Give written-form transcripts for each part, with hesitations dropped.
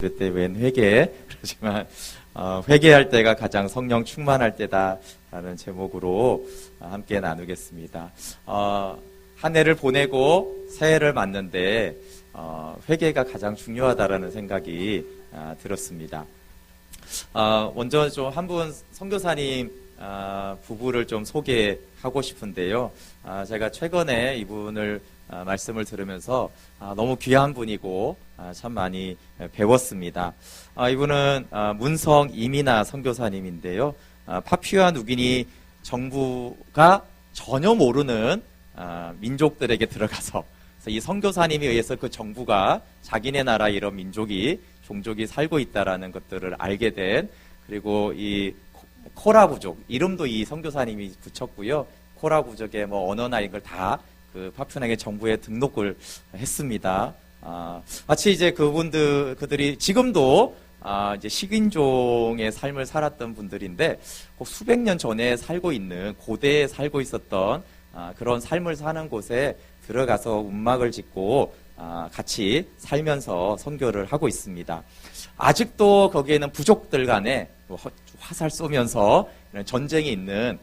그때 웬 회개? 그렇지만 회개할 때가 가장 성령 충만할 때다라는 제목으로 함께 나누겠습니다. 한 해를 보내고 새해를 맞는데 회개가 가장 중요하다라는 생각이 들었습니다. 먼저 좀 한 분 선교사님 부부를 좀 소개하고 싶은데요. 제가 최근에 이분을 말씀을 들으면서 너무 귀한 분이고 참 많이 배웠습니다. 이분은 문성 이미나 선교사님인데요. 파푸아 누기니 정부가 전혀 모르는 민족들에게 들어가서 이 선교사님에 의해서 그 정부가 자기네 나라 이런 민족이 종족이 살고 있다라는 것들을 알게 된, 그리고 이 코라 부족 이름도 이 선교사님이 붙였고요. 코라 부족의 뭐 언어나 이걸 다 그 파푸아의 정부에 등록을 했습니다. 마치 이제 그들이 지금도 이제 식인종의 삶을 살았던 분들인데, 꼭 수백 년 전에 살고 있는, 고대에 살고 있었던 그런 삶을 사는 곳에 들어가서 움막을 짓고 같이 살면서 선교를 하고 있습니다. 아직도 거기에는 부족들 간에 화살 쏘면서 전쟁이 있는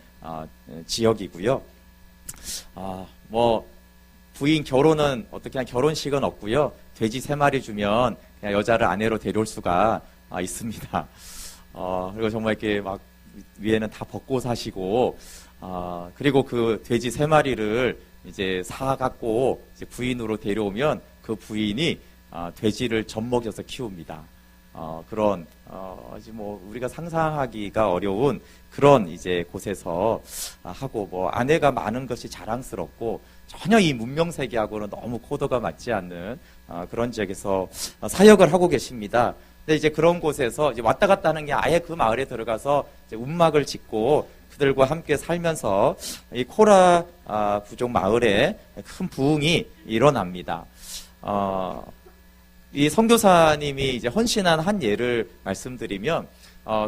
지역이고요. 뭐 부인 결혼은 어떻게 한 결혼식은 없고요. 돼지 3마리 주면 그냥 여자를 아내로 데려올 수가 있습니다. 그리고 정말 이렇게 막 위에는 다 벗고 사시고, 그리고 그 돼지 3마리를 이제 사갖고 이제 부인으로 데려오면 그 부인이 돼지를 젖먹여서 키웁니다. 그런 아직 뭐 우리가 상상하기가 어려운 그런 이제 곳에서 하고, 뭐 아내가 많은 것이 자랑스럽고 전혀 이 문명 세계하고는 너무 코드가 맞지 않는 그런 지역에서 사역을 하고 계십니다. 근데 이제 그런 곳에서 이제 왔다 갔다 하는 게 아예 그 마을에 들어가서 이제 움막을 짓고 그들과 함께 살면서 이 코라 부족 마을에 큰 부흥이 일어납니다. 이 선교사님이 이제 헌신한 한 예를 말씀드리면,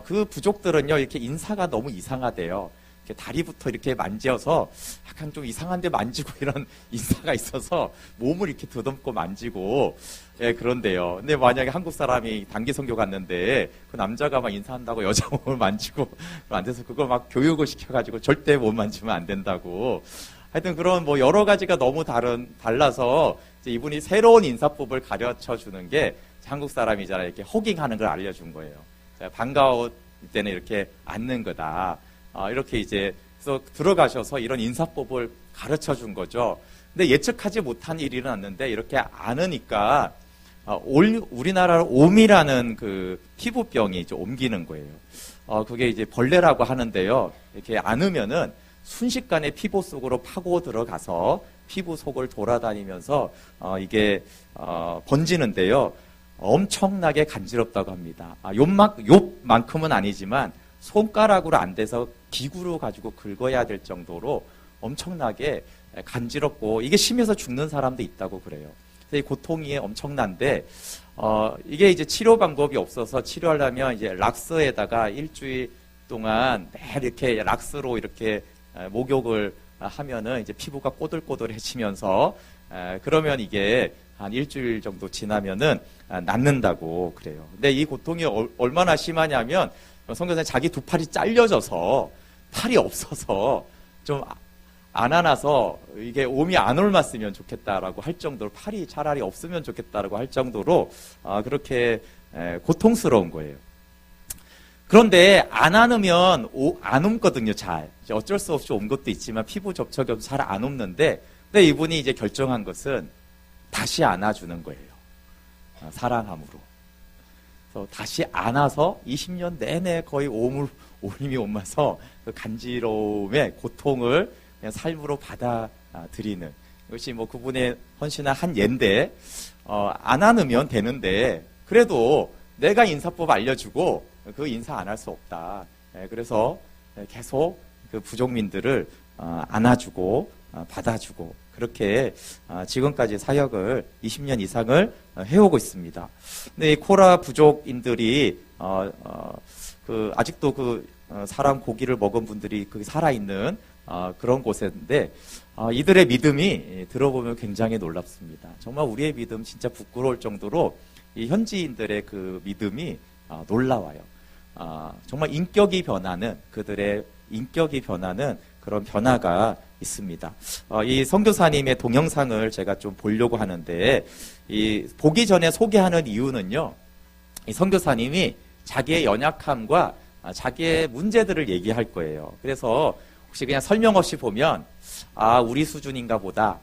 그 부족들은요, 이렇게 인사가 너무 이상하대요. 이렇게 다리부터 이렇게 만져서 약간 좀 이상한데 만지고 이런 인사가 있어서 몸을 이렇게 더듬고 만지고, 예, 그런데요. 근데 만약에 한국 사람이 단기 선교 갔는데 그 남자가 막 인사한다고 여자 몸을 만지고 안 돼서 그걸 막 교육을 시켜가지고 절대 못 만지면 안 된다고. 하여튼 그런 뭐 여러 가지가 너무 달라서 이제 이분이 새로운 인사법을 가르쳐 주는 게, 한국 사람이잖아요. 이렇게 호깅하는 걸 알려준 거예요. 반가울 때는 이렇게 앉는 거다. 이렇게 이제 그래서 들어가셔서 이런 인사법을 가르쳐 준 거죠. 근데 예측하지 못한 일이 일어났는데, 이렇게 안으니까 우리나라로 옴이라는 그 피부병이 이제 옮기는 거예요. 그게 이제 벌레라고 하는데요. 이렇게 안으면은 순식간에 피부 속으로 파고 들어가서 피부 속을 돌아다니면서 이게 번지는데요. 엄청나게 간지럽다고 합니다. 욕만큼은 아니지만 손가락으로 안 돼서 기구로 가지고 긁어야 될 정도로 엄청나게 간지럽고, 이게 심해서 죽는 사람도 있다고 그래요. 그래서 이 고통이 엄청난데, 이게 이제 치료 방법이 없어서 치료하려면 이제 락스에다가 일주일 동안 매일 이렇게 락스로 이렇게 목욕을 하면은 이제 피부가 꼬들꼬들해지면서, 그러면 이게 한 일주일 정도 지나면은 낫는다고 그래요. 근데 이 고통이 얼마나 심하냐면, 선교사님 자기 두 팔이 잘려져서 팔이 없어서 좀 안 안아서 이게 옴이 안 옮았으면 좋겠다라고 할 정도로, 팔이 차라리 없으면 좋겠다라고 할 정도로 그렇게 고통스러운 거예요. 그런데 안 안으면 안 옮거든요, 잘. 이제 어쩔 수 없이 옮 것도 있지만 피부 접촉이 없어서 잘 안 옮는데, 근데 이분이 이제 결정한 것은 다시 안아주는 거예요. 사랑함으로. 그래서 다시 안아서 20년 내내 거의 옴이 옮아서 그 간지러움의 고통을 그냥 삶으로 받아들이는, 이것이 뭐 그분의 헌신한 한 예인데, 안 안으면 되는데, 그래도 내가 인사법 알려주고 그 인사 안 할 수 없다. 그래서 계속 그 부족민들을 안아주고 받아주고, 그렇게 지금까지 사역을 20년 이상을 해오고 있습니다. 근데 이 코라 부족인들이 그 아직도 그 사람 고기를 먹은 분들이 그 살아있는 그런 곳인데, 이들의 믿음이 들어보면 굉장히 놀랍습니다. 정말 우리의 믿음 진짜 부끄러울 정도로 이 현지인들의 그 믿음이 놀라워요. 정말 인격이 변하는, 그들의 인격이 변하는 그런 변화가 있습니다. 이 선교사님의 동영상을 제가 좀 보려고 하는데, 이 보기 전에 소개하는 이유는요, 이 선교사님이 자기의 연약함과 자기의 문제들을 얘기할 거예요. 그래서 혹시 그냥 설명 없이 보면, 우리 수준인가 보다,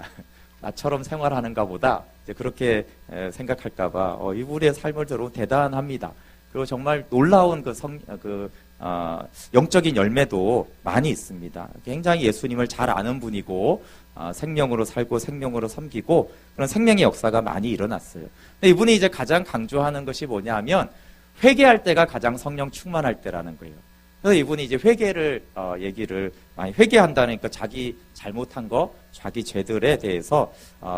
나처럼 생활하는가 보다, 이제 그렇게 생각할까봐, 이분의 삶을 들어보면 대단합니다. 그리고 정말 놀라운 영적인 열매도 많이 있습니다. 굉장히 예수님을 잘 아는 분이고, 생명으로 살고 생명으로 섬기고, 그런 생명의 역사가 많이 일어났어요. 근데 이분이 이제 가장 강조하는 것이 뭐냐 하면, 회개할 때가 가장 성령 충만할 때라는 거예요. 그래서 이분이 이제 회개를, 얘기를 많이 회개한다니까 자기 잘못한 거, 자기 죄들에 대해서,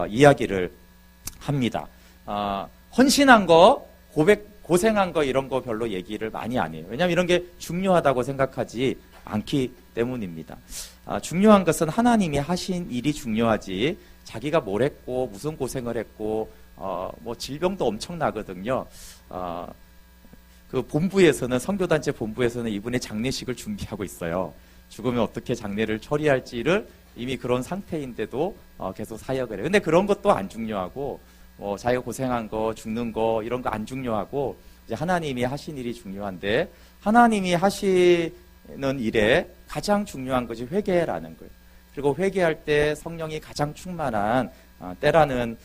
이야기를 합니다. 헌신한 거, 고생한 거 이런 거 별로 얘기를 많이 안 해요. 왜냐하면 이런 게 중요하다고 생각하지 않기 때문입니다. 중요한 것은 하나님이 하신 일이 중요하지, 자기가 뭘 했고 무슨 고생을 했고 뭐 질병도 엄청나거든요. 그 본부에서는, 선교단체 본부에서는 이분의 장례식을 준비하고 있어요. 죽으면 어떻게 장례를 처리할지를 이미 그런 상태인데도 계속 사역을 해요. 근데 그런 것도 안 중요하고, 자기가 고생한 거, 죽는 거, 이런 거 안 중요하고, 이제 하나님이 하신 일이 중요한데, 하나님이 하시는 일에 가장 중요한 것이 회개라는 거예요. 그리고 회개할 때 성령이 가장 충만한 때라는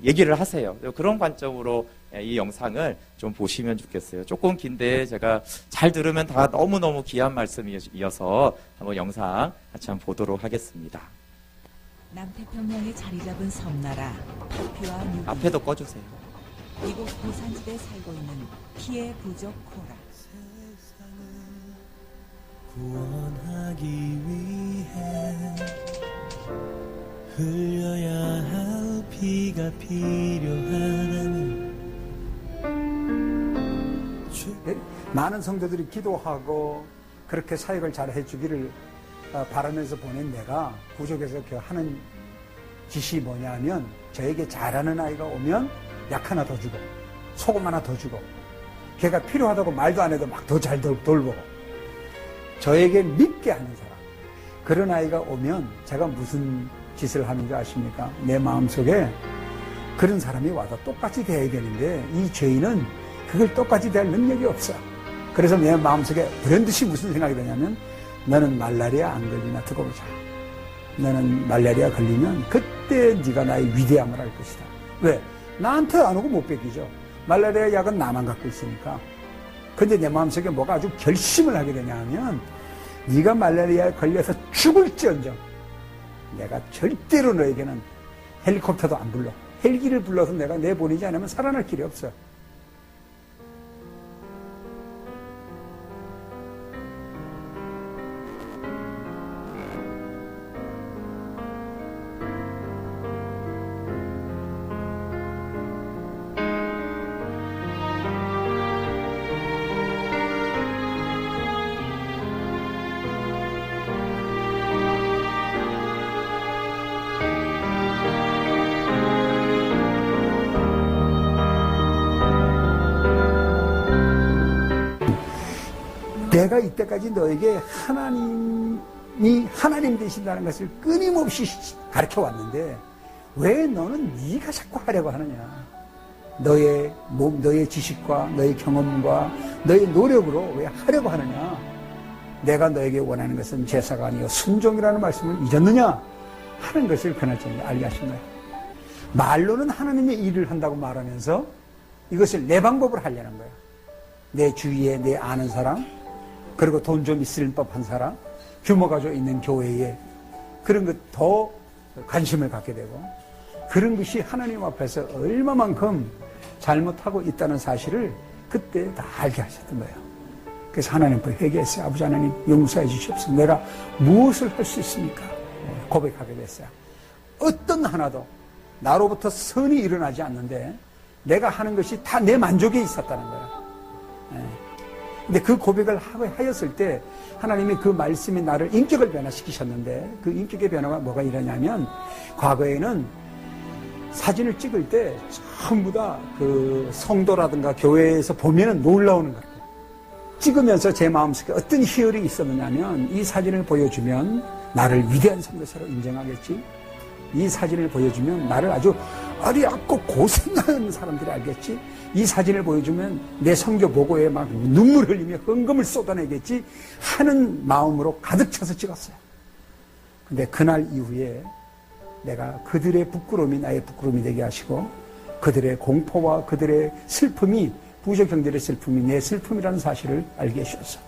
얘기를 하세요. 그런 관점으로 이 영상을 좀 보시면 좋겠어요. 조금 긴데 제가 잘 들으면 다 너무너무 귀한 말씀이어서 한번 영상 같이 한번 보도록 하겠습니다. 남태평양에 자리 잡은 섬나라 파푸아 뉴기니. 앞에도 꺼주세요. 이곳 고산지대에 살고 있는 피해 부족 코라. 구원하기 위해 흘려야 할 피가 필요하다니. 많은 성도들이 기도하고 그렇게 사역을 잘 해주기를 바라면서 보낸 내가 부족에서 하는 짓이 뭐냐면, 저에게 잘하는 아이가 오면 약 하나 더 주고 소금 하나 더 주고, 걔가 필요하다고 말도 안 해도 막 더 잘 돌보고, 저에게 믿게 하는 사람, 그런 아이가 오면 제가 무슨 짓을 하는지 아십니까? 내 마음속에 그런 사람이 와서 똑같이 대해야 되는데, 이 죄인은 그걸 똑같이 대할 능력이 없어. 그래서 내 마음속에 불현듯이 무슨 생각이 드냐면, 너는 말라리아 안 걸리나 두고 보자. 너는 말라리아 걸리면 그때 네가 나의 위대함을 알 것이다. 왜? 나한테 안 오고 못 뺏기죠. 말라리아 약은 나만 갖고 있으니까. 근데 내 마음속에 뭐가 아주 결심을 하게 되냐 하면, 네가 말라리아에 걸려서 죽을지언정 내가 절대로 너에게는 헬리콥터도 안 불러. 헬기를 불러서 내가 내보내지 않으면 살아날 길이 없어. 내가 이때까지 너에게 하나님이 하나님 되신다는 것을 끊임없이 가르쳐 왔는데, 왜 너는 네가 자꾸 하려고 하느냐? 너의 몸, 너의 지식과 너의 경험과 너의 노력으로 왜 하려고 하느냐? 내가 너에게 원하는 것은 제사가 아니요 순종이라는 말씀을 잊었느냐? 하는 것을 그날저녁에 알게 하신 거야. 말로는 하나님의 일을 한다고 말하면서 이것을 내 방법으로 하려는 거야. 내 주위에 내 아는 사람, 그리고 돈 좀 있을 법한 사람, 규모가 좀 있는 교회에 그런 것 더 관심을 갖게 되고, 그런 것이 하나님 앞에서 얼마만큼 잘못하고 있다는 사실을 그때 다 알게 하셨던 거예요. 그래서 하나님 앞에 회개했어요. 아버지 하나님 용서해 주시옵소서. 내가 무엇을 할 수 있습니까? 고백하게 됐어요. 어떤 하나도 나로부터 선이 일어나지 않는데 내가 하는 것이 다 내 만족에 있었다는 거예요. 근데 그 고백을 하였을 때 하나님이 그 말씀이 나를 인격을 변화시키셨는데, 그 인격의 변화가 뭐가 일어나냐면, 과거에는 사진을 찍을 때 전부 다 그 성도라든가 교회에서 보면은 놀라우는 거예요. 찍으면서 제 마음속에 어떤 희열이 있었느냐면 이 사진을 보여주면 나를 위대한 선교사로 인정하겠지. 이 사진을 보여주면 나를 아주 어리없고 고생하는 사람들이 알겠지. 이 사진을 보여주면 내 선교 보고에 막 눈물 흘리며 헌금을 쏟아내겠지 하는 마음으로 가득 차서 찍었어요. 근데 그날 이후에 내가 그들의 부끄러움이 나의 부끄러움이 되게 하시고 그들의 공포와 그들의 슬픔이 부족 형제의 슬픔이 내 슬픔이라는 사실을 알게 해주셨어.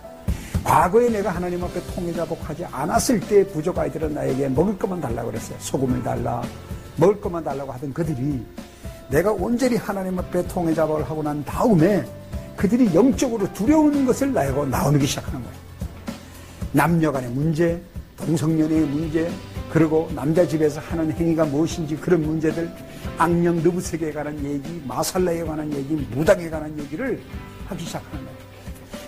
과거에 내가 하나님 앞에 통회자복하지 않았을 때 부족 아이들은 나에게 먹을 것만 달라고 그랬어요. 소금을 달라, 먹을 것만 달라고 하던 그들이 내가 온전히 하나님 앞에 통회자복을 하고 난 다음에 그들이 영적으로 두려운 것을 나에게 나오기 시작하는 거예요. 남녀 간의 문제, 동성연애의 문제, 그리고 남자 집에서 하는 행위가 무엇인지 그런 문제들, 악령 느부색에 관한 얘기, 마살라에 관한 얘기, 무당에 관한 얘기를 하기 시작하는 거예요.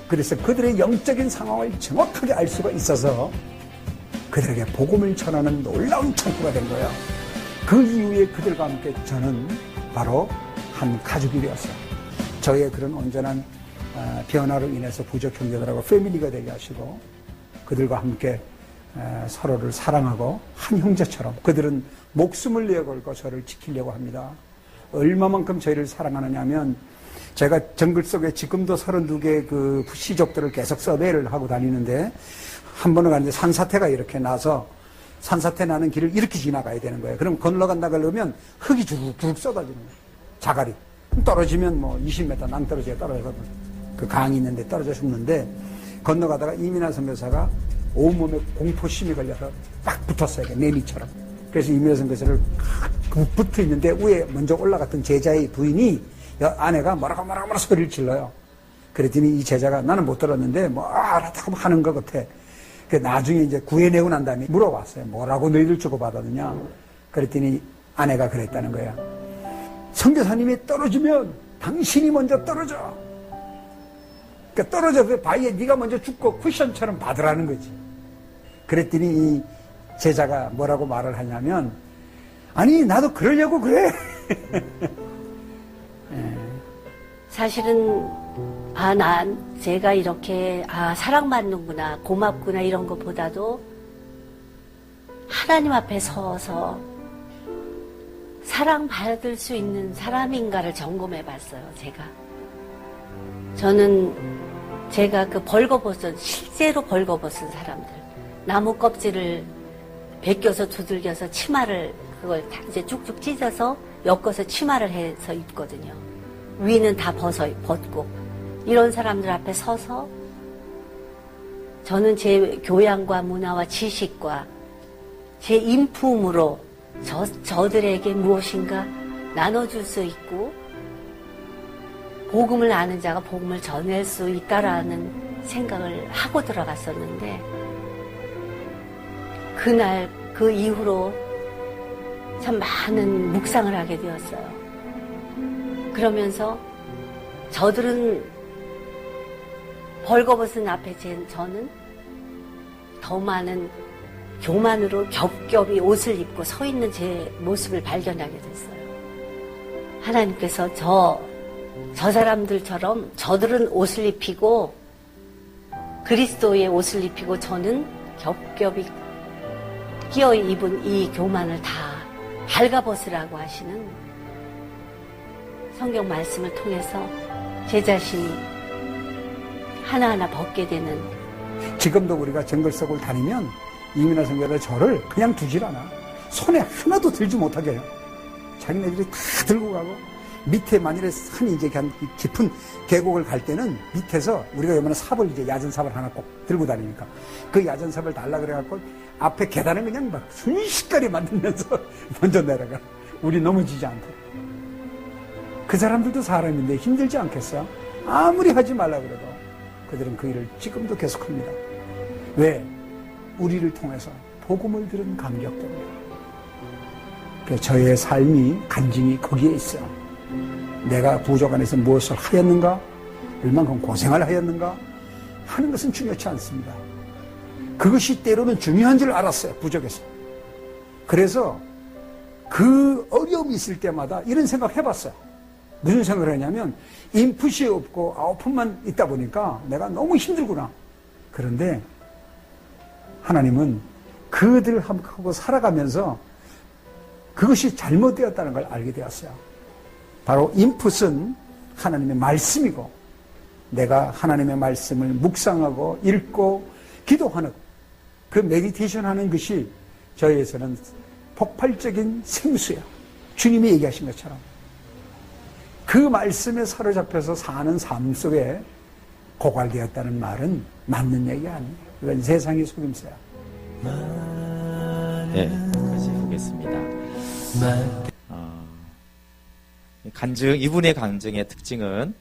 그래서 그들의 영적인 상황을 정확하게 알 수가 있어서 그들에게 복음을 전하는 놀라운 창구가 된 거예요. 그 이후에 그들과 함께 저는 바로 한 가족이 되었어요. 저의 그런 온전한 변화로 인해서 부족 형제들하고 패밀리가 되게 하시고 그들과 함께 서로를 사랑하고 한 형제처럼 그들은 목숨을 내걸고 저를 지키려고 합니다. 얼마만큼 저희를 사랑하느냐면 제가 정글 속에 지금도 32개 그 시족들을 계속 서베이를 하고 다니는데 한 번은 갔는데 산사태가 이렇게 나서 산사태 나는 길을 이렇게 지나가야 되는 거예요. 그럼 건너간다 그러면 흙이 주룩주룩 쏟아지는 거예요. 자갈이. 떨어지면 뭐 20m 낭떠러지에 떨어져서 그 강이 있는데 떨어져 죽는데 건너가다가 이민아 선교사가 온몸에 공포심이 걸려서 딱 붙었어요. 매미처럼. 그래서 이민아 선교사를 붙어 있는데 위에 먼저 올라갔던 제자의 부인이 아내가 뭐라고 소리를 질러요. 그랬더니 이 제자가 나는 못 들었는데 뭐 알았다고 하는 것 같아. 그 나중에 이제 구해내고 난 다음에 물어봤어요. 뭐라고 너희들 주고받았느냐. 그랬더니 아내가 그랬다는 거야. 선교사님이 떨어지면 당신이 먼저 떨어져. 그러니까 떨어져서 바위에 네가 먼저 죽고 쿠션처럼 받으라는 거지. 그랬더니 이 제자가 뭐라고 말을 하냐면 아니 나도 그러려고 그래. 사실은 난 제가 이렇게 사랑받는구나 고맙구나 이런 것보다도 하나님 앞에 서서 사랑받을 수 있는 사람인가를 점검해 봤어요. 저는 제가 그 벌거벗은 실제로 벌거벗은 사람들 나무 껍질을 벗겨서 두들겨서 치마를 그걸 다 이제 쭉쭉 찢어서 엮어서 치마를 해서 입거든요. 위는 다 벗고 이런 사람들 앞에 서서 저는 제 교양과 문화와 지식과 제 인품으로 저들에게 무엇인가 나눠줄 수 있고 복음을 아는 자가 복음을 전할 수 있다라는 생각을 하고 들어갔었는데 그날 그 이후로 참 많은 묵상을 하게 되었어요. 그러면서 저들은 벌거벗은 앞에 저는 더 많은 교만으로 겹겹이 옷을 입고 서 있는 제 모습을 발견하게 됐어요. 하나님께서 저 사람들처럼 저들은 옷을 입히고 그리스도의 옷을 입히고 저는 겹겹이 끼어 입은 이 교만을 다 발가벗으라고 하시는 성경 말씀을 통해서 제 자신이 하나하나 벗게 되는 지금도 우리가 정글 속을 다니면 이민아 선교사가 저를 그냥 두질 않아. 손에 하나도 들지 못하게 해요. 자기네들이 다 들고 가고 밑에 만일에 산이 이제 깊은 계곡을 갈 때는 밑에서 우리가 요번에 삽을 이제 야전 삽을 하나 꼭 들고 다니니까 그 야전 삽을 달라 그래갖고 앞에 계단을 그냥 막 순식간에 만들면서 먼저 내려가. 우리 넘어지지 않도록. 그 사람들도 사람인데 힘들지 않겠어? 아무리 하지 말라 그래도 그들은 그 일을 지금도 계속합니다. 왜? 우리를 통해서 복음을 들은 감격 때문에. 그래서 저의 삶이 간증이 거기에 있어요. 내가 부족 안에서 무엇을 하였는가? 얼만큼 고생을 하였는가? 하는 것은 중요치 않습니다. 그것이 때로는 중요한 줄 알았어요. 부족에서. 그래서 그 어려움이 있을 때마다 이런 생각 해봤어요. 무슨 생각을 하냐면 인풋이 없고 아웃풋만 있다 보니까 내가 너무 힘들구나. 그런데 하나님은 그들하고 살아가면서 그것이 잘못되었다는 걸 알게 되었어요. 바로 인풋은 하나님의 말씀이고 내가 하나님의 말씀을 묵상하고 읽고 기도하는 그 메디테이션 하는 것이 저희에서는 폭발적인 생수예요. 주님이 얘기하신 것처럼. 그 말씀에 사로잡혀서 사는 삶 속에 고갈되었다는 말은 맞는 얘기 아니에요. 그건 세상의 속임수야. 네, 여기까지 보겠습니다. 이분의 간증의 특징은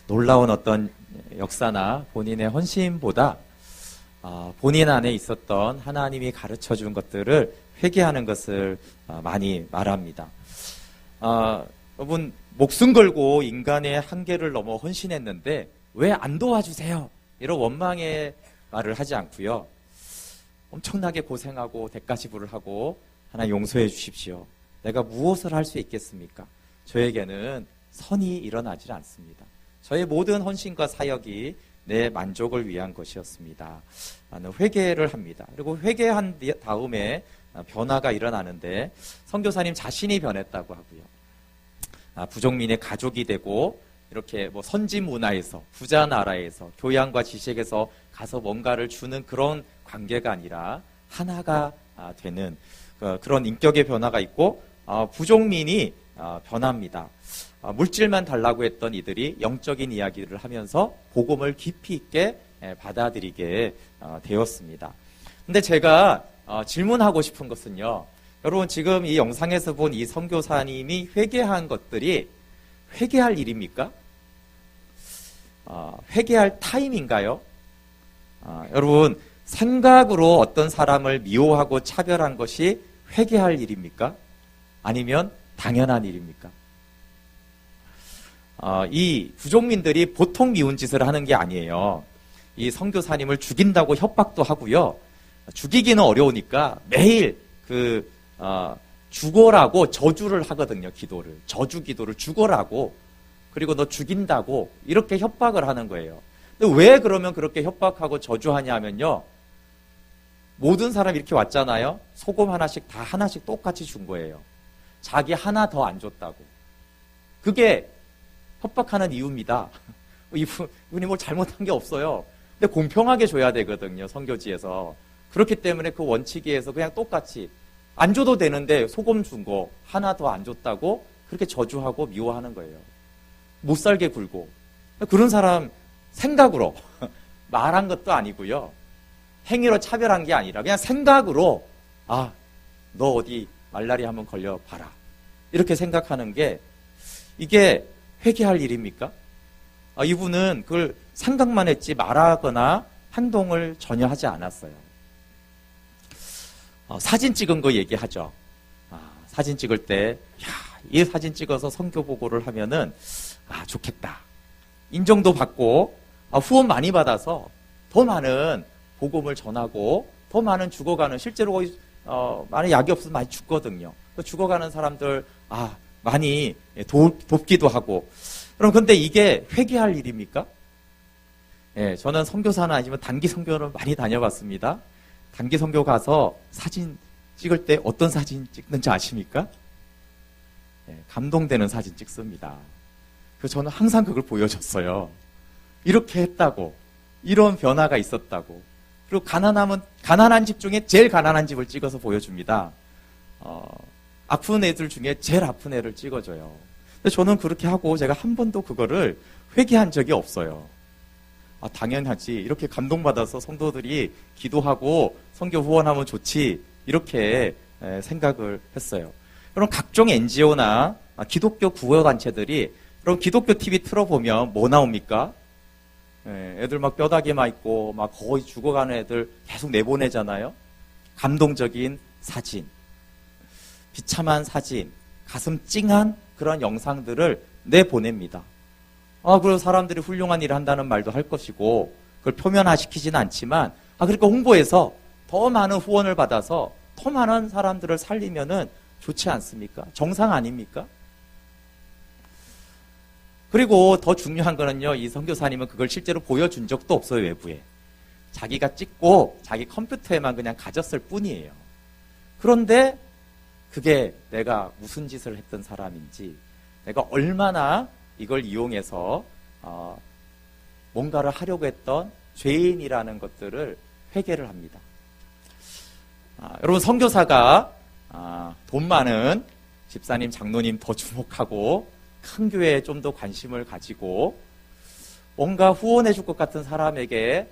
놀라운 어떤 역사나 본인의 헌신보다 본인 안에 있었던 하나님이 가르쳐준 것들을 회개하는 것을 많이 말합니다. 여러분, 목숨 걸고 인간의 한계를 넘어 헌신했는데 왜 안 도와주세요? 이런 원망의 말을 하지 않고요. 엄청나게 고생하고 대가 지불을 하고 하나님 용서해 주십시오. 내가 무엇을 할 수 있겠습니까? 저에게는 선이 일어나질 않습니다. 저의 모든 헌신과 사역이 내 만족을 위한 것이었습니다. 나는 회개를 합니다. 그리고 회개한 다음에 변화가 일어나는데 선교사님 자신이 변했다고 하고요. 부족민의 가족이 되고 이렇게 뭐 선진 문화에서 부자 나라에서 교양과 지식에서 가서 뭔가를 주는 그런 관계가 아니라 하나가 되는 그런 인격의 변화가 있고 부족민이 변합니다. 물질만 달라고 했던 이들이 영적인 이야기를 하면서 복음을 깊이 있게 받아들이게 되었습니다. 근데 제가 질문하고 싶은 것은요. 여러분 지금 이 영상에서 본 이 선교사님이 회개한 것들이 회개할 일입니까? 회개할 타임인가요? 여러분 생각으로 어떤 사람을 미워하고 차별한 것이 회개할 일입니까? 아니면 당연한 일입니까? 이 부족민들이 보통 미운 짓을 하는 게 아니에요. 이 선교사님을 죽인다고 협박도 하고요. 죽이기는 어려우니까 매일 죽어라고 저주를 하거든요. 기도를. 저주 기도를 죽어라고. 그리고 너 죽인다고 이렇게 협박을 하는 거예요. 근데 왜 그러면 그렇게 협박하고 저주하냐 하면요. 모든 사람이 이렇게 왔잖아요. 소금 하나씩 다 하나씩 똑같이 준 거예요. 자기 하나 더 안 줬다고. 그게 협박하는 이유입니다. 이분이 뭘 잘못한 게 없어요. 근데 공평하게 줘야 되거든요. 선교지에서. 그렇기 때문에 그 원칙에 의해서 그냥 똑같이 안 줘도 되는데 소금 준 거 하나 더 안 줬다고 그렇게 저주하고 미워하는 거예요. 못 살게 굴고. 그런 사람 생각으로 말한 것도 아니고요. 행위로 차별한 게 아니라 그냥 생각으로 너 어디 말라리 한번 걸려봐라. 이렇게 생각하는 게 이게 회개할 일입니까? 이분은 그걸 생각만 했지 말하거나 행동을 전혀 하지 않았어요. 사진 찍은 거 얘기하죠. 사진 찍을 때, 이 사진 찍어서 선교 보고를 하면은, 좋겠다. 인정도 받고, 후원 많이 받아서 더 많은 복음을 전하고, 더 많은 죽어가는, 실제로 많은 약이 없어서 많이 죽거든요. 죽어가는 사람들, 많이 돕기도 하고. 그럼 근데 이게 회개할 일입니까? 예, 저는 선교사는 아니지만 단기 선교를 많이 다녀봤습니다. 단기 선교 가서 사진 찍을 때 어떤 사진 찍는지 아십니까? 예, 감동되는 사진 찍습니다. 그래서 저는 항상 그걸 보여줬어요. 이렇게 했다고. 이런 변화가 있었다고. 그리고 가난한 집 중에 제일 가난한 집을 찍어서 보여줍니다. 아픈 애들 중에 제일 아픈 애를 찍어줘요. 근데 저는 그렇게 하고 제가 한 번도 그거를 회개한 적이 없어요. 당연하지. 이렇게 감동받아서 성도들이 기도하고 선교 후원하면 좋지. 이렇게 생각을 했어요. 그럼 각종 NGO나 기독교 구호단체들이 그럼 기독교 TV 틀어보면 뭐 나옵니까? 애들 막 뼈다귀만 있고 막 거의 죽어가는 애들 계속 내보내잖아요. 감동적인 사진, 비참한 사진, 가슴 찡한 그런 영상들을 내보냅니다. 그리고 사람들이 훌륭한 일을 한다는 말도 할 것이고 그걸 표면화시키지는 않지만 그러니까 홍보해서 더 많은 후원을 받아서 더 많은 사람들을 살리면은 좋지 않습니까? 정상 아닙니까? 그리고 더 중요한 거는요, 이 선교사님은 그걸 실제로 보여준 적도 없어요, 외부에. 자기가 찍고 자기 컴퓨터에만 그냥 가졌을 뿐이에요. 그런데 그게 내가 무슨 짓을 했던 사람인지, 내가 얼마나 이걸 이용해서 뭔가를 하려고 했던 죄인이라는 것들을 회개를 합니다. 여러분, 선교사가 돈 많은 집사님, 장로님 더 주목하고 큰 교회에 좀 더 관심을 가지고 뭔가 후원해 줄 것 같은 사람에게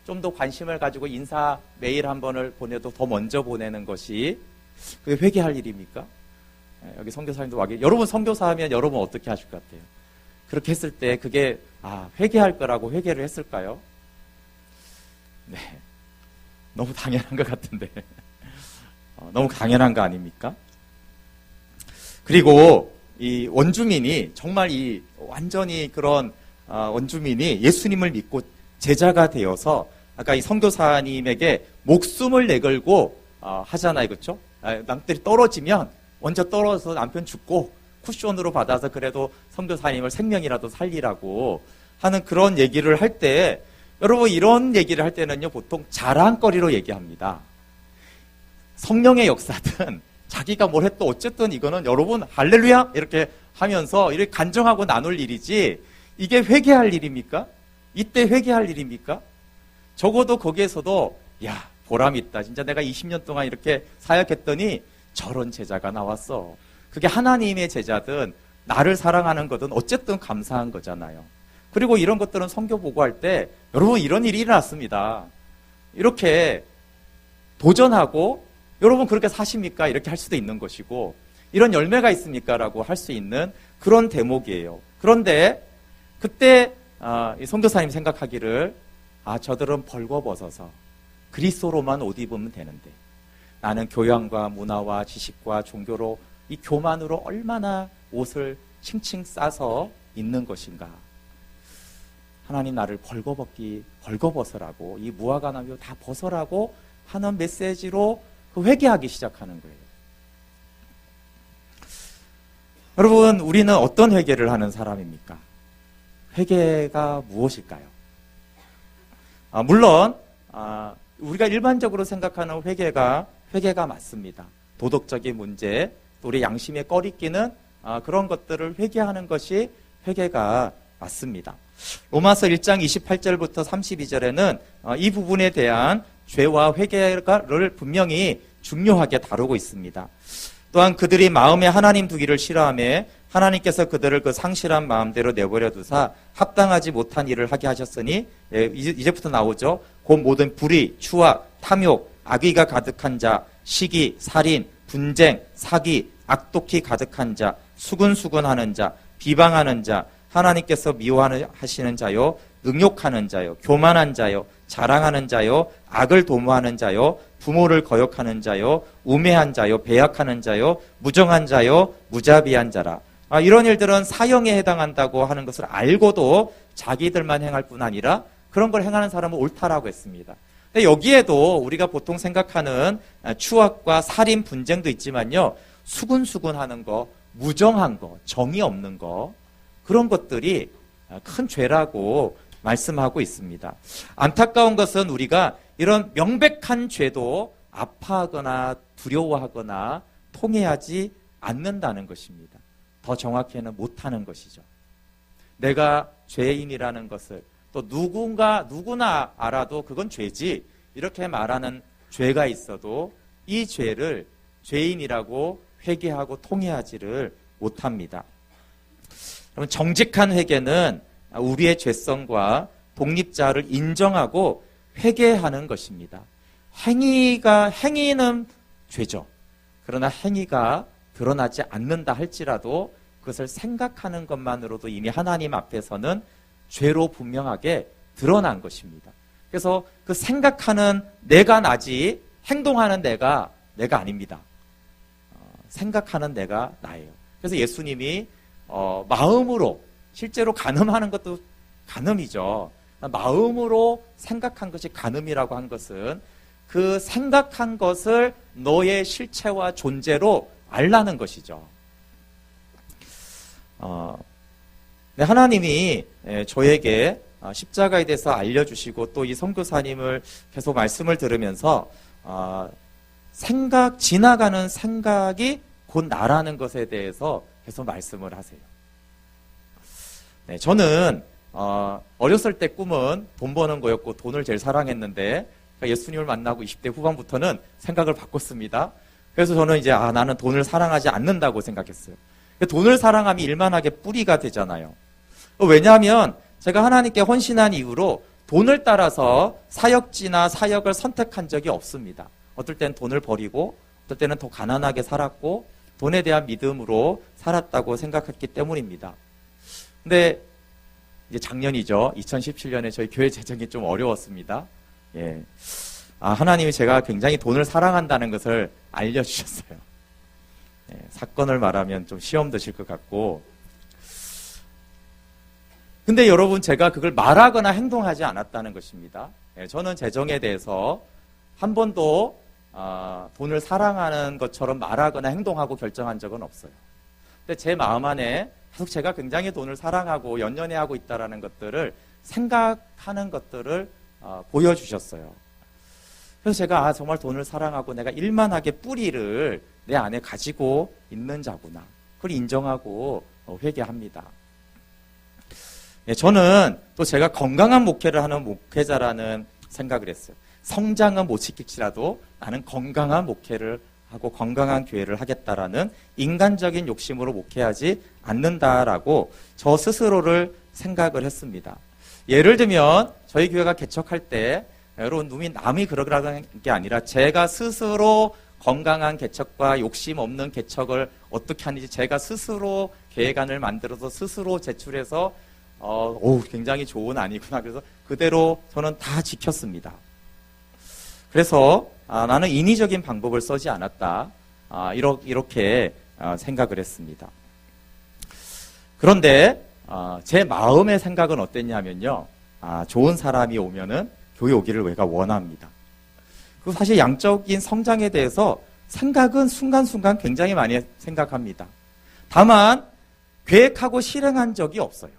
좀 더 관심을 가지고 인사 메일 한 번을 보내도 더 먼저 보내는 것이 그게 회개할 일입니까? 여기 선교사님도 와 계세요. 여러분 선교사 하면 여러분 어떻게 하실 것 같아요? 그렇게 했을 때 그게 회개할 거라고 회개를 했을까요? 네, 너무 당연한 것 같은데 너무 당연한 거 아닙니까? 그리고 이 원주민이 정말 이 완전히 그런 원주민이 예수님을 믿고 제자가 되어서 아까 이 선교사님에게 목숨을 내걸고 하잖아요, 그렇죠? 남들이 떨어지면 먼저 떨어져서 남편 죽고 쿠션으로 받아서 그래도 선교사님을 생명이라도 살리라고 하는 그런 얘기를 할 때, 여러분 이런 얘기를 할 때는요 보통 자랑거리로 얘기합니다. 성령의 역사든 자기가 뭘 했도 어쨌든 이거는 여러분 할렐루야 이렇게 하면서 이렇게 간증하고 나눌 일이지, 이게 회개할 일입니까? 이때 회개할 일입니까? 적어도 거기에서도 야 보람 있다, 진짜 내가 20년 동안 이렇게 사역했더니 저런 제자가 나왔어. 그게 하나님의 제자든 나를 사랑하는 거든 어쨌든 감사한 거잖아요. 그리고 이런 것들은 선교 보고할 때 여러분 이런 일이 일어났습니다. 이렇게 도전하고 여러분 그렇게 사십니까? 이렇게 할 수도 있는 것이고, 이런 열매가 있습니까? 라고 할 수 있는 그런 대목이에요. 그런데 그때 이 선교사님 생각하기를 저들은 벌거벗어서 그리스도로만 옷 입으면 되는데 나는 교양과 문화와 지식과 종교로 이 교만으로 얼마나 옷을 칭칭 싸서 입는 것인가. 하나님 나를 벌거벗으라고, 이 무화과나무 다 벗어라고 하는 메시지로 회개하기 시작하는 거예요. 여러분, 우리는 어떤 회개를 하는 사람입니까? 회개가 무엇일까요? 물론 우리가 일반적으로 생각하는 회개가 맞습니다. 도덕적인 문제, 또 우리 양심에 꺼리끼는 그런 것들을 회개하는 것이 회개가 맞습니다. 로마서 1장 28절부터 32절에는 이 부분에 대한 죄와 회개를 분명히 중요하게 다루고 있습니다. 또한 그들이 마음에 하나님 두기를 싫어하며 하나님께서 그들을 그 상실한 마음대로 내버려 두사 합당하지 못한 일을 하게 하셨으니, 이제부터 나오죠. 곧 모든 불의, 추악, 탐욕, 악의가 가득한 자, 시기, 살인, 분쟁, 사기, 악독히 가득한 자, 수근수근하는 자, 비방하는 자, 하나님께서 미워하시는 자요, 능욕하는 자요, 교만한 자요, 자랑하는 자요, 악을 도모하는 자요, 부모를 거역하는 자요, 우매한 자요, 배약하는 자요, 무정한 자요, 무자비한 자라. 이런 일들은 사형에 해당한다고 하는 것을 알고도 자기들만 행할 뿐 아니라 그런 걸 행하는 사람은 옳다라고 했습니다. 근데 여기에도 우리가 보통 생각하는 추악과 살인, 분쟁도 있지만요, 수근수근하는 거, 무정한 거, 정이 없는 거, 그런 것들이 큰 죄라고 말씀하고 있습니다. 안타까운 것은 우리가 이런 명백한 죄도 아파하거나 두려워하거나 통해하지 않는다는 것입니다. 더 정확히는 못하는 것이죠. 내가 죄인이라는 것을 또 누구나 알아도 그건 죄지, 이렇게 말하는 죄가 있어도 이 죄를 죄인이라고 회개하고 통해하지를 못합니다. 그럼 정직한 회개는 우리의 죄성과 독립자를 인정하고 회개하는 것입니다. 행위는 죄죠. 그러나 행위가 드러나지 않는다 할지라도 그것을 생각하는 것만으로도 이미 하나님 앞에서는 죄로 분명하게 드러난 것입니다. 그래서 그 생각하는 내가 나지 행동하는 내가 아닙니다. 생각하는 내가 나예요. 그래서 예수님이 마음으로, 실제로 간음하는 것도 간음이죠. 마음으로 생각한 것이 간음이라고 한 것은 그 생각한 것을 너의 실체와 존재로 알라는 것이죠. 네, 하나님이 저에게 십자가에 대해서 알려주시고 또 이 선교사님을 계속 말씀을 들으면서 지나가는 생각이 곧 나라는 것에 대해서 계속 말씀을 하세요. 네, 저는 어렸을 때 꿈은 돈 버는 거였고 돈을 제일 사랑했는데 예수님을 만나고 20대 후반부터는 생각을 바꿨습니다. 그래서 저는 이제 나는 돈을 사랑하지 않는다고 생각했어요. 돈을 사랑하면 일만하게 뿌리가 되잖아요. 왜냐하면 제가 하나님께 헌신한 이후로 돈을 따라서 사역지나 사역을 선택한 적이 없습니다. 어떨 때는 돈을 버리고 어떨 때는 더 가난하게 살았고 돈에 대한 믿음으로 살았다고 생각했기 때문입니다. 근데 이제 작년이죠. 2017년에 저희 교회 재정이 좀 어려웠습니다. 예. 하나님이 제가 굉장히 돈을 사랑한다는 것을 알려주셨어요. 예, 사건을 말하면 좀 시험 드실 것 같고. 근데 여러분, 제가 그걸 말하거나 행동하지 않았다는 것입니다. 예, 저는 재정에 대해서 한 번도 돈을 사랑하는 것처럼 말하거나 행동하고 결정한 적은 없어요. 근데 제 마음 안에 계속 제가 굉장히 돈을 사랑하고 연연해하고 있다는 것들을 생각하는 것들을 보여주셨어요. 그래서 제가 정말 돈을 사랑하고 내가 일만하게 뿌리를 내 안에 가지고 있는 자구나. 그걸 인정하고 회개합니다. 예, 저는 또 제가 건강한 목회를 하는 목회자라는 생각을 했어요. 성장은 못 시킬지라도 나는 건강한 목회를 하고 건강한 교회를 하겠다라는 인간적인 욕심으로 목회하지 않는다라고 저 스스로를 생각을 했습니다. 예를 들면 저희 교회가 개척할 때 여러분 남이 그러라는 게 아니라 제가 스스로 건강한 개척과 욕심 없는 개척을 어떻게 하는지 제가 스스로 계획안을 만들어서 스스로 제출해서 굉장히 좋은 안이구나. 그래서 그대로 저는 다 지켰습니다. 그래서 나는 인위적인 방법을 쓰지 않았다. 이렇게 생각을 했습니다. 그런데 제 마음의 생각은 어땠냐면요. 좋은 사람이 오면은 교회 오기를 내가 원합니다. 그리고 사실 양적인 성장에 대해서 생각은 순간순간 굉장히 많이 생각합니다. 다만 계획하고 실행한 적이 없어요.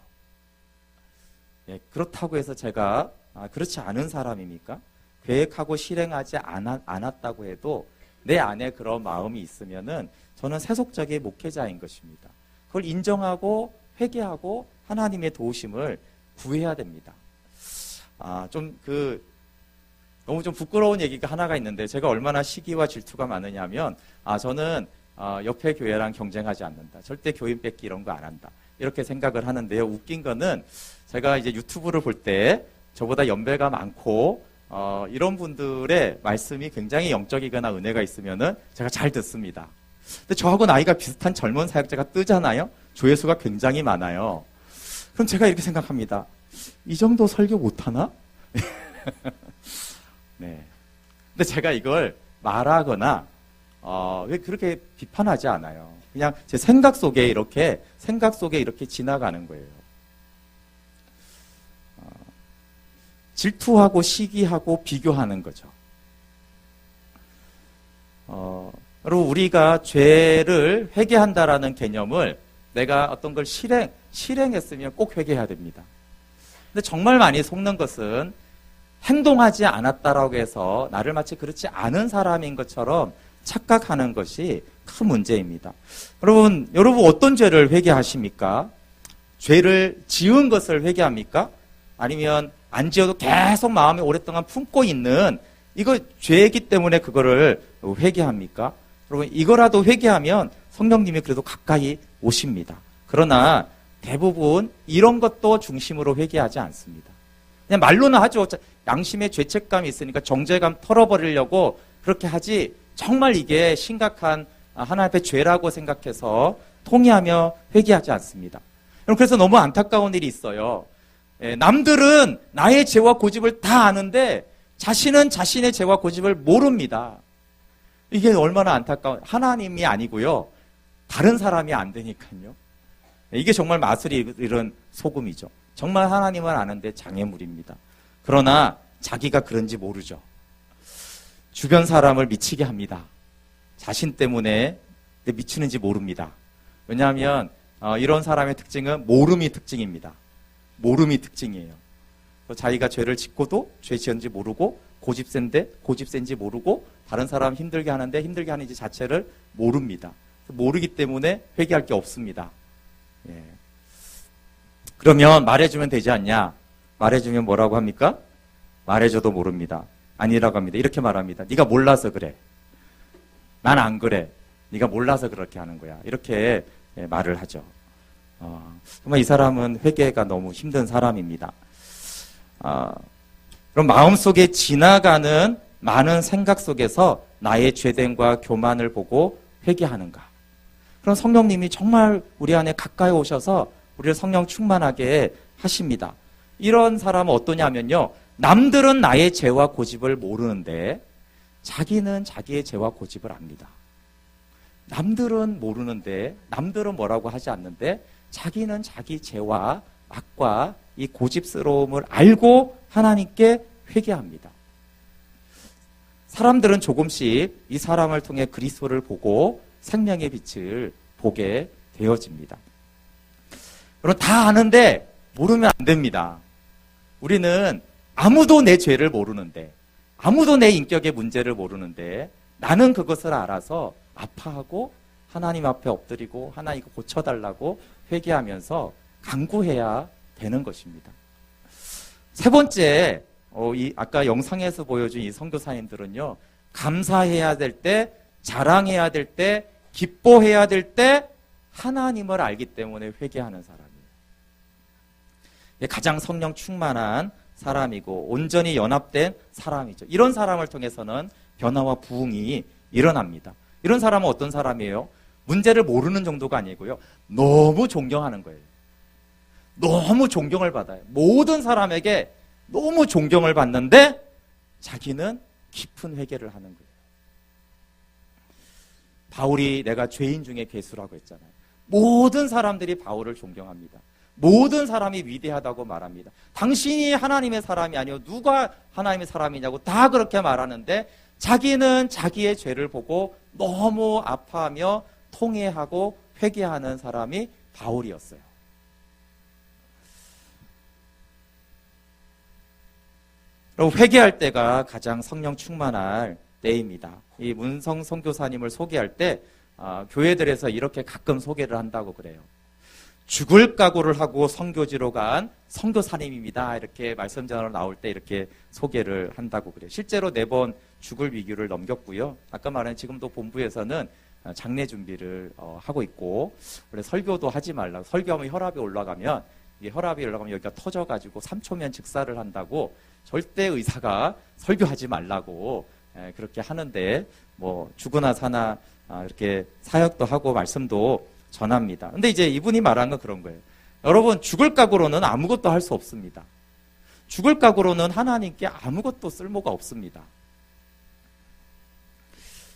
예, 그렇다고 해서 제가 그렇지 않은 사람입니까? 계획하고 실행하지 않았다고 해도 내 안에 그런 마음이 있으면은 저는 세속적인 목회자인 것입니다. 그걸 인정하고 회개하고 하나님의 도우심을 구해야 됩니다. 너무 좀 부끄러운 얘기가 하나가 있는데 제가 얼마나 시기와 질투가 많으냐면 저는 옆에 교회랑 경쟁하지 않는다. 절대 교인 뺏기 이런 거 안 한다. 이렇게 생각을 하는데요. 웃긴 거는 제가 이제 유튜브를 볼 때 저보다 연배가 많고 이런 분들의 말씀이 굉장히 영적이거나 은혜가 있으면은 제가 잘 듣습니다. 근데 저하고 나이가 비슷한 젊은 사역자가 뜨잖아요. 조회수가 굉장히 많아요. 그럼 제가 이렇게 생각합니다. 이 정도 설교 못하나? 네. 근데 제가 이걸 말하거나 왜 그렇게 비판하지 않아요. 그냥 제 생각 속에 이렇게 지나가는 거예요. 질투하고 시기하고 비교하는 거죠. 여러분, 우리가 죄를 회개한다라는 개념을 내가 어떤 걸 실행했으면 꼭 회개해야 됩니다. 근데 정말 많이 속는 것은 행동하지 않았다라고 해서 나를 마치 그렇지 않은 사람인 것처럼 착각하는 것이 큰 문제입니다. 여러분 어떤 죄를 회개하십니까? 죄를 지은 것을 회개합니까? 아니면 안 지어도 계속 마음에 오랫동안 품고 있는 이거 죄이기 때문에 그거를 회개합니까? 여러분, 이거라도 회개하면 성령님이 그래도 가까이 오십니다. 그러나 대부분 이런 것도 중심으로 회개하지 않습니다. 그냥 말로는 하죠. 양심의 죄책감이 있으니까 정죄감 털어버리려고 그렇게 하지, 정말 이게 심각한 하나님 앞에 죄라고 생각해서 통회하며 회개하지 않습니다. 그래서 너무 안타까운 일이 있어요. 남들은 나의 죄와 고집을 다 아는데 자신은 자신의 죄와 고집을 모릅니다. 이게 얼마나 안타까운, 하나님이 아니고요, 다른 사람이 안 되니까요. 이게 정말 맛을 잃은 소금이죠. 정말 하나님은 아는데 장애물입니다. 그러나 자기가 그런지 모르죠. 주변 사람을 미치게 합니다. 자신 때문에 근데 미치는지 모릅니다. 왜냐하면 이런 사람의 특징은 모름이 특징입니다. 모름이 특징이에요. 자기가 죄를 짓고도 죄 지었는지 모르고 고집센데 고집센지 모르고 다른 사람 힘들게 하는데 힘들게 하는지 자체를 모릅니다. 모르기 때문에 회개할 게 없습니다. 예. 그러면 말해주면 되지 않냐? 말해주면 뭐라고 합니까? 말해줘도 모릅니다. 아니라고 합니다. 이렇게 말합니다. 네가 몰라서 그래. 난 안 그래. 네가 몰라서 그렇게 하는 거야. 이렇게 말을 하죠. 정말 이 사람은 회개가 너무 힘든 사람입니다. 그럼 마음속에 지나가는 많은 생각 속에서 나의 죄됨과 교만을 보고 회개하는가? 그럼 성령님이 정말 우리 안에 가까이 오셔서 우리를 성령 충만하게 하십니다. 이런 사람은 어떠냐면요. 남들은 나의 죄와 고집을 모르는데 자기는 자기의 죄와 고집을 압니다. 남들은 모르는데 남들은 뭐라고 하지 않는데 자기는 자기 죄와 악과 이 고집스러움을 알고 하나님께 회개합니다. 사람들은 조금씩 이 사람을 통해 그리스도를 보고 생명의 빛을 보게 되어집니다. 그럼 다 아는데 모르면 안 됩니다. 우리는 아무도 내 죄를 모르는데 아무도 내 인격의 문제를 모르는데 나는 그것을 알아서 아파하고 하나님 앞에 엎드리고 하나님 이거 고쳐달라고 회개하면서 간구해야 되는 것입니다. 세 번째, 아까 영상에서 보여준 이 선교사님들은요, 감사해야 될 때, 자랑해야 될 때, 기뻐해야 될 때 하나님을 알기 때문에 회개하는 사람이에요. 가장 성령 충만한 사람이고 온전히 연합된 사람이죠. 이런 사람을 통해서는 변화와 부흥이 일어납니다. 이런 사람은 어떤 사람이에요? 문제를 모르는 정도가 아니고요. 너무 존경하는 거예요. 너무 존경을 받아요. 모든 사람에게 너무 존경을 받는데 자기는 깊은 회개를 하는 거예요. 바울이 내가 죄인 중에 괴수라고 했잖아요. 모든 사람들이 바울을 존경합니다. 모든 사람이 위대하다고 말합니다. 당신이 하나님의 사람이 아니요 누가 하나님의 사람이냐고 다 그렇게 말하는데 자기는 자기의 죄를 보고 너무 아파하며 통회하고 회개하는 사람이 바울이었어요. 그리고 회개할 때가 가장 성령 충만할 때입니다. 이 문성 선교사님을 소개할 때 교회들에서 이렇게 가끔 소개를 한다고 그래요. 죽을 각오를 하고 선교지로 간 선교사님입니다. 이렇게 말씀 전화로 나올 때 이렇게 소개를 한다고 그래요. 실제로 4번 죽을 위기를 넘겼고요. 아까 말한 지금도 본부에서는 장례 준비를 하고 있고 원래 설교도 하지 말라고 설교하면 혈압이 올라가면 여기가 터져가지고 3초면 즉사를 한다고 절대 의사가 설교하지 말라고 그렇게 하는데 뭐 죽으나 사나 이렇게 사역도 하고 말씀도 전합니다. 근데 이제 이분이 말한 건 그런 거예요. 여러분 죽을 각오로는 아무것도 할 수 없습니다. 죽을 각오로는 하나님께 아무것도 쓸모가 없습니다.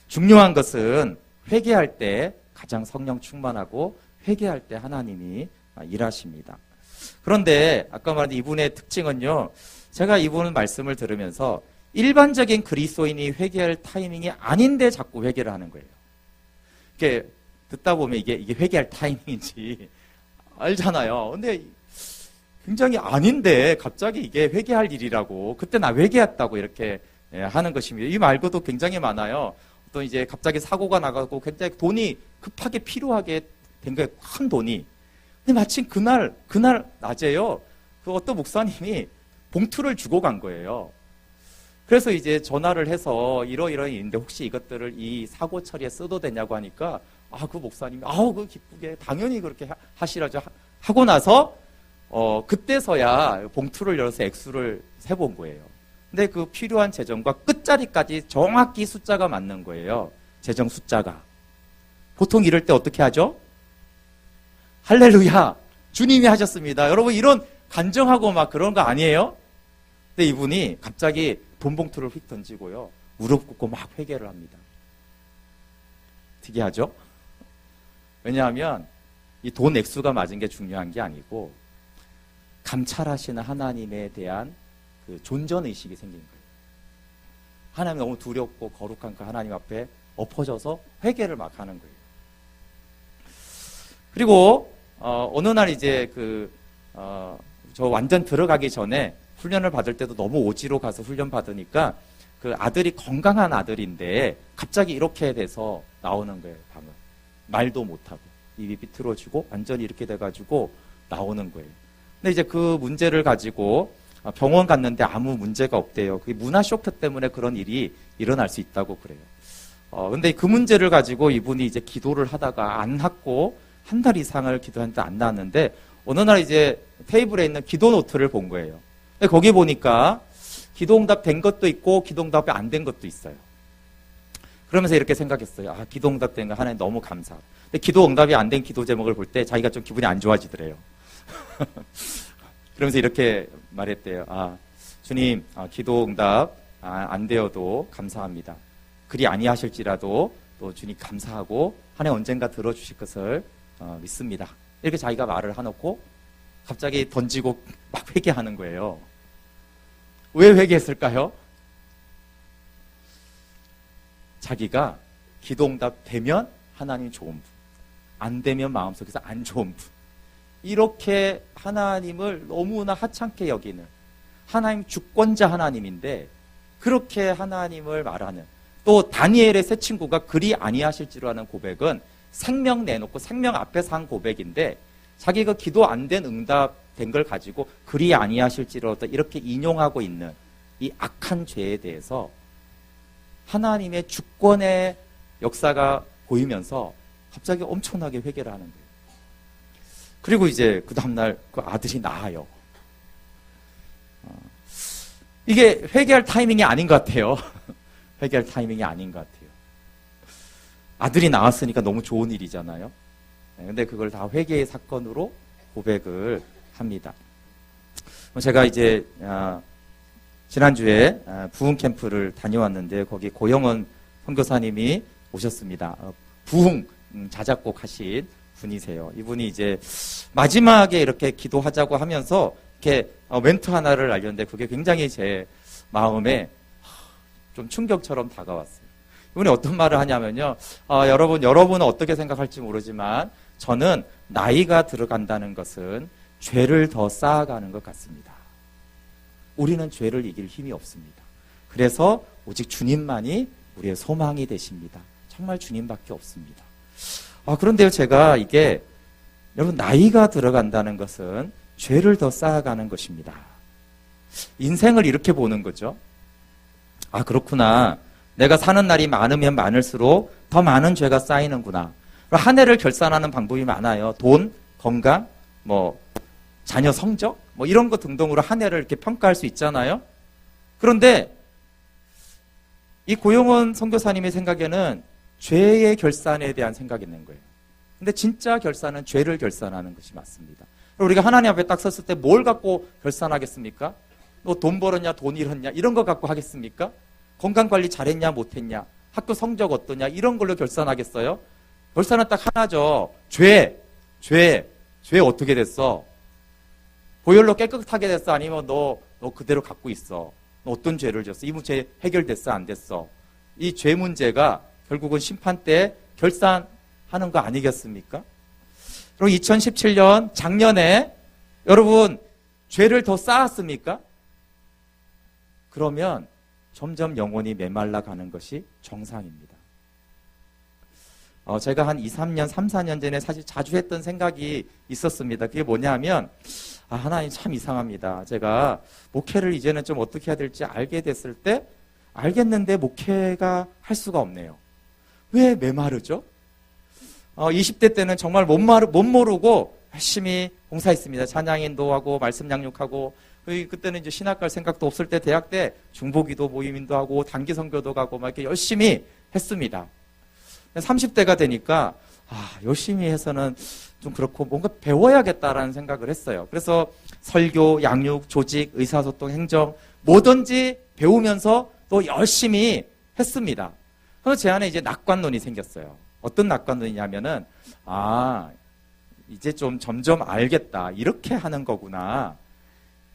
중요한 것은 회개할 때 가장 성령 충만하고 회개할 때 하나님이 일하십니다. 그런데 아까 말한 이분의 특징은요. 제가 이분 말씀을 들으면서 일반적인 그리스도인이 회개할 타이밍이 아닌데 자꾸 회개를 하는 거예요. 이렇게 듣다 보면 이게 회개할 타이밍인지 알잖아요. 근데 굉장히 아닌데 갑자기 이게 회개할 일이라고 그때 나 회개했다고 이렇게 하는 것입니다. 이 말고도 굉장히 많아요. 또 이제 갑자기 사고가 나가고 굉장히 돈이 급하게 필요하게 된 거예요. 큰 돈이. 근데 마침 그날 낮에요. 그 어떤 목사님이 봉투를 주고 간 거예요. 그래서 이제 전화를 해서 이러이러한 일인데 혹시 이것들을 이 사고 처리에 써도 되냐고 하니까 그 목사님이 그 기쁘게 당연히 그렇게 하시라죠 하고 나서 그때서야 봉투를 열어서 액수를 세본 거예요. 근데 그 필요한 재정과 끝자리까지 정확히 숫자가 맞는 거예요. 재정 숫자가. 보통 이럴 때 어떻게 하죠? 할렐루야 주님이 하셨습니다. 여러분 이런 간증하고 막 그런 거 아니에요? 근데 이분이 갑자기 돈 봉투를 휙 던지고요. 무릎 꿇고 막 회개를 합니다. 특이하죠? 왜냐하면 이 돈 액수가 맞은 게 중요한 게 아니고 감찰하시는 하나님에 대한 그 존전의식이 생긴 거예요. 하나님 너무 두렵고 거룩한 그 하나님 앞에 엎어져서 회개를 막 하는 거예요. 그리고 어느 날 이제 저 완전 들어가기 전에 훈련을 받을 때도 너무 오지로 가서 훈련 받으니까 그 아들이 건강한 아들인데 갑자기 이렇게 돼서 나오는 거예요, 방을. 말도 못하고 입이 비틀어지고 완전히 이렇게 돼가지고 나오는 거예요. 근데 이제 그 문제를 가지고 병원 갔는데 아무 문제가 없대요. 그게 문화 쇼크 때문에 그런 일이 일어날 수 있다고 그래요. 근데 그 문제를 가지고 이분이 이제 기도를 하다가 안 낫고 한 달 이상을 기도했는데 안 나왔는데 어느 날 이제 테이블에 있는 기도 노트를 본 거예요. 근데 거기 보니까 기도응답 된 것도 있고 기도응답이 안 된 것도 있어요. 그러면서 이렇게 생각했어요. 아, 기도응답 된 거 하나님 너무 감사하다. 근데 기도응답이 안 된 기도 제목을 볼 때 자기가 좀 기분이 안 좋아지더래요. 그러면서 이렇게 말했대요. 아, 주님, 기도응답 안 되어도 감사합니다. 그리 아니하실지라도 또 주님 감사하고 하나님 언젠가 들어주실 것을 믿습니다. 이렇게 자기가 말을 해놓고 갑자기 던지고 막 회개하는 거예요. 왜 회개했을까요? 자기가 기도응답 되면 하나님 좋은 분, 안 되면 마음속에서 안 좋은 분, 이렇게 하나님을 너무나 하찮게 여기는 하나님 주권자 하나님인데 그렇게 하나님을 말하는, 또 다니엘의 세 친구가 그리 아니하실지로 하는 고백은 생명 내놓고 생명 앞에서 한 고백인데 자기가 기도 안 된 응답 된 걸 가지고 그리 아니하실지로도 이렇게 인용하고 있는 이 악한 죄에 대해서 하나님의 주권의 역사가 보이면서 갑자기 엄청나게 회개를 하는 거예요. 그리고 이제 그 다음날 그 아들이 나아요. 이게 회개할 타이밍이 아닌 것 같아요. 회개할 타이밍이 아닌 것 같아요. 아들이 나왔으니까 너무 좋은 일이잖아요. 근데 그걸 다 회개의 사건으로 고백을 합니다. 제가 이제 지난주에 부흥 캠프를 다녀왔는데 거기 고영원 선교사님이 오셨습니다. 부흥 자작곡 하신 분이세요. 이분이 이제 마지막에 이렇게 기도하자고 하면서 이렇게 멘트 하나를 알렸는데 그게 굉장히 제 마음에 좀 충격처럼 다가왔어요. 이분이 어떤 말을 하냐면요. 여러분은 어떻게 생각할지 모르지만 저는 나이가 들어간다는 것은 죄를 더 쌓아가는 것 같습니다. 우리는 죄를 이길 힘이 없습니다. 그래서 오직 주님만이 우리의 소망이 되십니다. 정말 주님밖에 없습니다. 그런데요, 제가 이게 여러분 나이가 들어간다는 것은 죄를 더 쌓아가는 것입니다. 인생을 이렇게 보는 거죠. 그렇구나. 내가 사는 날이 많으면 많을수록 더 많은 죄가 쌓이는구나. 한 해를 결산하는 방법이 많아요. 돈, 건강, 자녀 성적, 이런 것 등등으로 한 해를 이렇게 평가할 수 있잖아요. 그런데 이 고용원 선교사님의 생각에는 죄의 결산에 대한 생각이 있는 거예요. 근데 진짜 결산은 죄를 결산하는 것이 맞습니다. 우리가 하나님 앞에 딱 섰을 때 뭘 갖고 결산하겠습니까? 너 돈 벌었냐, 돈 잃었냐, 이런 거 갖고 하겠습니까? 건강관리 잘했냐, 못했냐, 학교 성적 어떠냐, 이런 걸로 결산하겠어요? 결산은 딱 하나죠. 죄 어떻게 됐어? 보혈로 깨끗하게 됐어? 아니면 너 그대로 갖고 있어? 너 어떤 죄를 졌어? 이 문제 해결됐어? 안 됐어? 이 죄 문제가 결국은 심판 때 결산하는 거 아니겠습니까? 그리고 2017년 작년에 여러분 죄를 더 쌓았습니까? 그러면 점점 영혼이 메말라 가는 것이 정상입니다. 제가 한 3, 4년 전에 사실 자주 했던 생각이 있었습니다. 그게 뭐냐면 하나님 참 이상합니다. 제가 목회를 이제는 좀 어떻게 해야 될지 알게 됐을 때 알겠는데 목회가 할 수가 없네요. 왜 메마르죠? 20대 때는 정말 못 모르고 열심히 봉사했습니다. 찬양 인도하고 말씀 양육하고 그때는 이제 신학 갈 생각도 없을 때 대학 때 중보기도 모임인도 하고 단기 선교도 가고 막 이렇게 열심히 했습니다. 30대가 되니까 열심히 해서는 좀 그렇고 뭔가 배워야겠다라는 생각을 했어요. 그래서 설교, 양육, 조직, 의사소통, 행정 뭐든지 배우면서 또 열심히 했습니다. 그래서 제 안에 이제 낙관론이 생겼어요. 어떤 낙관론이냐면은 이제 좀 점점 알겠다. 이렇게 하는 거구나.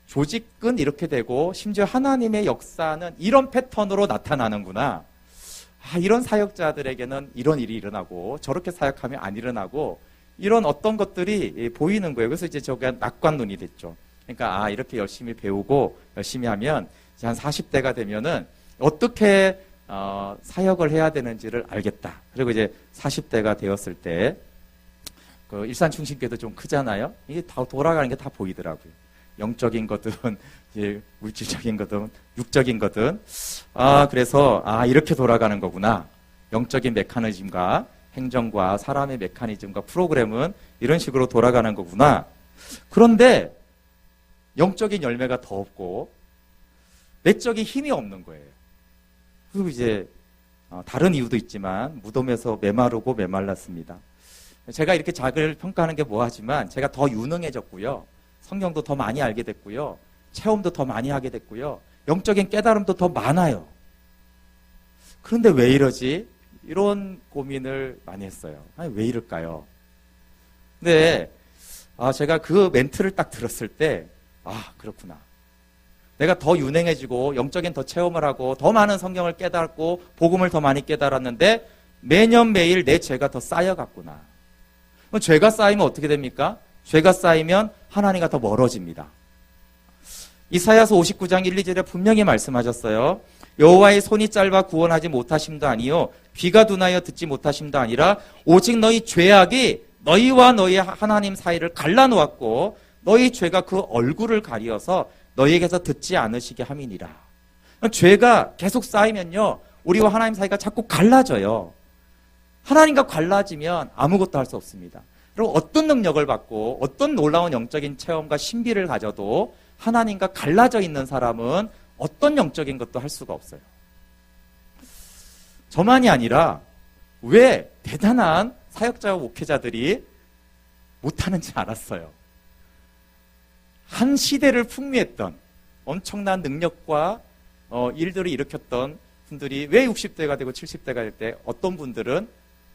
조직은 이렇게 되고 심지어 하나님의 역사는 이런 패턴으로 나타나는구나. 이런 사역자들에게는 이런 일이 일어나고 저렇게 사역하면 안 일어나고 이런 어떤 것들이 보이는 거예요. 그래서 이제 저가 낙관론이 됐죠. 그러니까 이렇게 열심히 배우고 열심히 하면 이제 한 40대가 되면은 어떻게 사역을 해야 되는지를 알겠다. 그리고 이제 40대가 되었을 때 그 일산충신교도 좀 크잖아요. 이게 다 돌아가는 게 다 보이더라고요. 영적인 것든 이제 물질적인 것든 육적인 것든 그래서 이렇게 돌아가는 거구나. 영적인 메커니즘과 행정과 사람의 메커니즘과 프로그램은 이런 식으로 돌아가는 거구나. 그런데 영적인 열매가 더 없고 내적인 힘이 없는 거예요. 그리고 이제 다른 이유도 있지만 무덤에서 메마르고 메말랐습니다. 제가 이렇게 자기를 평가하는 게 뭐하지만 제가 더 유능해졌고요. 성경도 더 많이 알게 됐고요. 체험도 더 많이 하게 됐고요. 영적인 깨달음도 더 많아요. 그런데 왜 이러지? 이런 고민을 많이 했어요. 왜 이럴까요? 근데 제가 그 멘트를 딱 들었을 때 그렇구나. 내가 더 유능해지고 영적인 더 체험을 하고 더 많은 성경을 깨달았고 복음을 더 많이 깨달았는데 매년 매일 내 죄가 더 쌓여갔구나. 죄가 쌓이면 어떻게 됩니까? 죄가 쌓이면 하나님과 더 멀어집니다. 이사야서 59장 1, 2절에 분명히 말씀하셨어요. 여호와의 손이 짧아 구원하지 못하심도 아니요 귀가 둔하여 듣지 못하심도 아니라 오직 너희 죄악이 너희와 너희 하나님 사이를 갈라놓았고 너희 죄가 그 얼굴을 가리어서 너희에게서 듣지 않으시게 함이니라. 죄가 계속 쌓이면요 우리와 하나님 사이가 자꾸 갈라져요. 하나님과 갈라지면 아무것도 할 수 없습니다. 그리고 어떤 능력을 받고 어떤 놀라운 영적인 체험과 신비를 가져도 하나님과 갈라져 있는 사람은 어떤 영적인 것도 할 수가 없어요. 저만이 아니라 왜 대단한 사역자와 목회자들이 못하는지 알았어요. 한 시대를 풍미했던 엄청난 능력과 일들을 일으켰던 분들이 왜 60대가 되고 70대가 될 때 어떤 분들은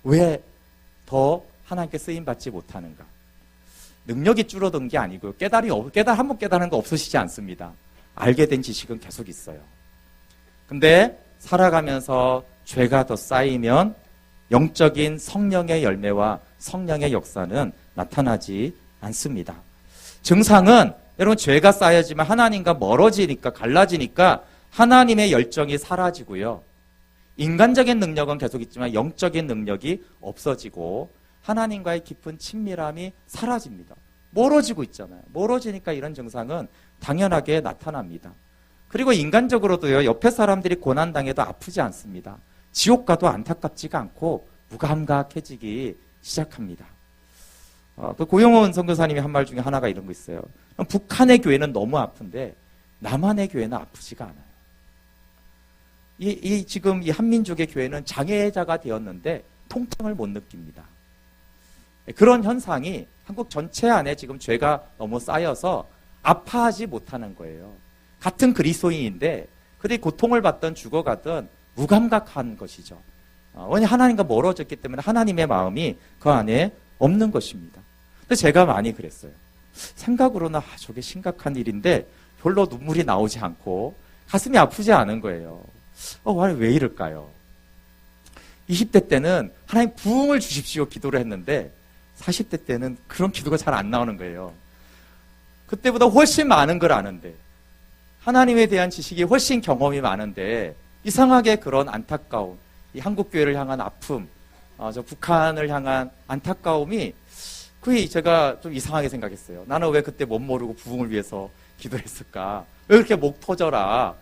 왜 더 하나님께 쓰임받지 못하는가? 능력이 줄어든 게 아니고요. 한번 깨달은 거 없으시지 않습니다. 알게 된 지식은 계속 있어요. 근데 살아가면서 죄가 더 쌓이면 영적인 성령의 열매와 성령의 역사는 나타나지 않습니다. 증상은 여러분 죄가 쌓여지면 하나님과 멀어지니까 갈라지니까 하나님의 열정이 사라지고요. 인간적인 능력은 계속 있지만 영적인 능력이 없어지고 하나님과의 깊은 친밀함이 사라집니다. 멀어지고 있잖아요. 멀어지니까 이런 증상은 당연하게 나타납니다. 그리고 인간적으로도요. 옆에 사람들이 고난당해도 아프지 않습니다. 지옥 가도 안타깝지가 않고 무감각해지기 시작합니다. 그 고용원 선교사님이 한 말 중에 하나가 이런 거 있어요. 북한의 교회는 너무 아픈데 남한의 교회는 아프지가 않아요. 지금 이 한민족의 교회는 장애자가 되었는데 통증을 못 느낍니다. 그런 현상이 한국 전체 안에 지금 죄가 너무 쌓여서 아파하지 못하는 거예요. 같은 그리스도인인데 그들이 고통을 받든 죽어가든 무감각한 것이죠. 왜냐하면 하나님과 멀어졌기 때문에 하나님의 마음이 그 안에 없는 것입니다. 근데 제가 많이 그랬어요. 생각으로는 저게 심각한 일인데 별로 눈물이 나오지 않고 가슴이 아프지 않은 거예요. 왜 이럴까요? 20대 때는 하나님 부흥을 주십시오 기도를 했는데 40대 때는 그런 기도가 잘 안 나오는 거예요. 그때보다 훨씬 많은 걸 아는데 하나님에 대한 지식이 훨씬 경험이 많은데 이상하게 그런 안타까움, 이 한국교회를 향한 아픔, 저 북한을 향한 안타까움이 그게 제가 좀 이상하게 생각했어요. 나는 왜 그때 못 모르고 부흥을 위해서 기도를 했을까? 왜 그렇게 목 터져라?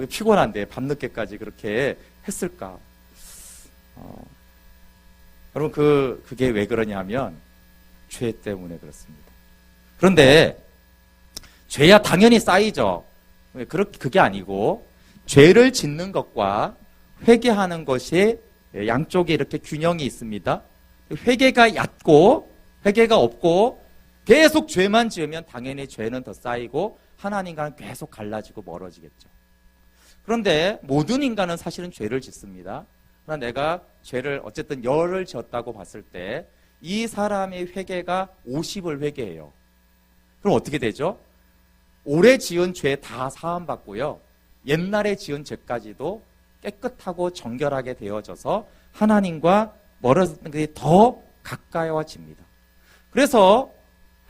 피곤한데 밤늦게까지 그렇게 했을까? 여러분 그게 왜 그러냐면 죄 때문에 그렇습니다. 그런데 죄야 당연히 쌓이죠. 그게 아니고 죄를 짓는 것과 회개하는 것이 양쪽에 이렇게 균형이 있습니다. 회개가 얕고 회개가 없고 계속 죄만 지으면 당연히 죄는 더 쌓이고 하나님과는 계속 갈라지고 멀어지겠죠. 그런데 모든 인간은 사실은 죄를 짓습니다. 그러나 내가 죄를 어쨌든 열을 지었다고 봤을 때 이 사람의 회개가 50을 회개해요. 그럼 어떻게 되죠? 오래 지은 죄 다 사함받고요. 옛날에 지은 죄까지도 깨끗하고 정결하게 되어져서 하나님과 멀어지는 것이 더 가까워집니다. 그래서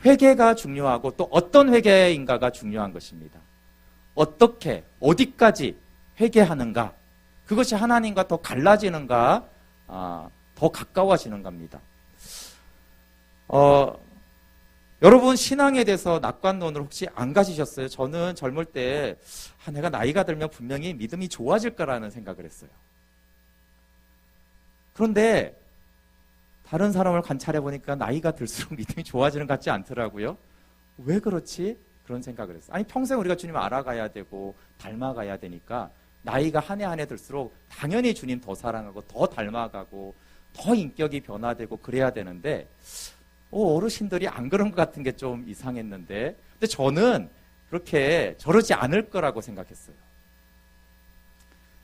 회개가 중요하고 또 어떤 회개인가가 중요한 것입니다. 어떻게, 어디까지 회개하는가? 그것이 하나님과 더 갈라지는가, 더 가까워지는가입니다. 여러분 신앙에 대해서 낙관론을 혹시 안 가지셨어요? 저는 젊을 때 내가 나이가 들면 분명히 믿음이 좋아질 거라는 생각을 했어요. 그런데 다른 사람을 관찰해 보니까 나이가 들수록 믿음이 좋아지는 것 같지 않더라고요. 왜 그렇지? 그런 생각을 했어요. 아니 평생 우리가 주님 알아가야 되고 닮아가야 되니까 나이가 한 해 한 해 들수록 당연히 주님 더 사랑하고 더 닮아가고 더 인격이 변화되고 그래야 되는데 어르신들이 안 그런 것 같은 게 좀 이상했는데 근데 저는 그렇게 저러지 않을 거라고 생각했어요.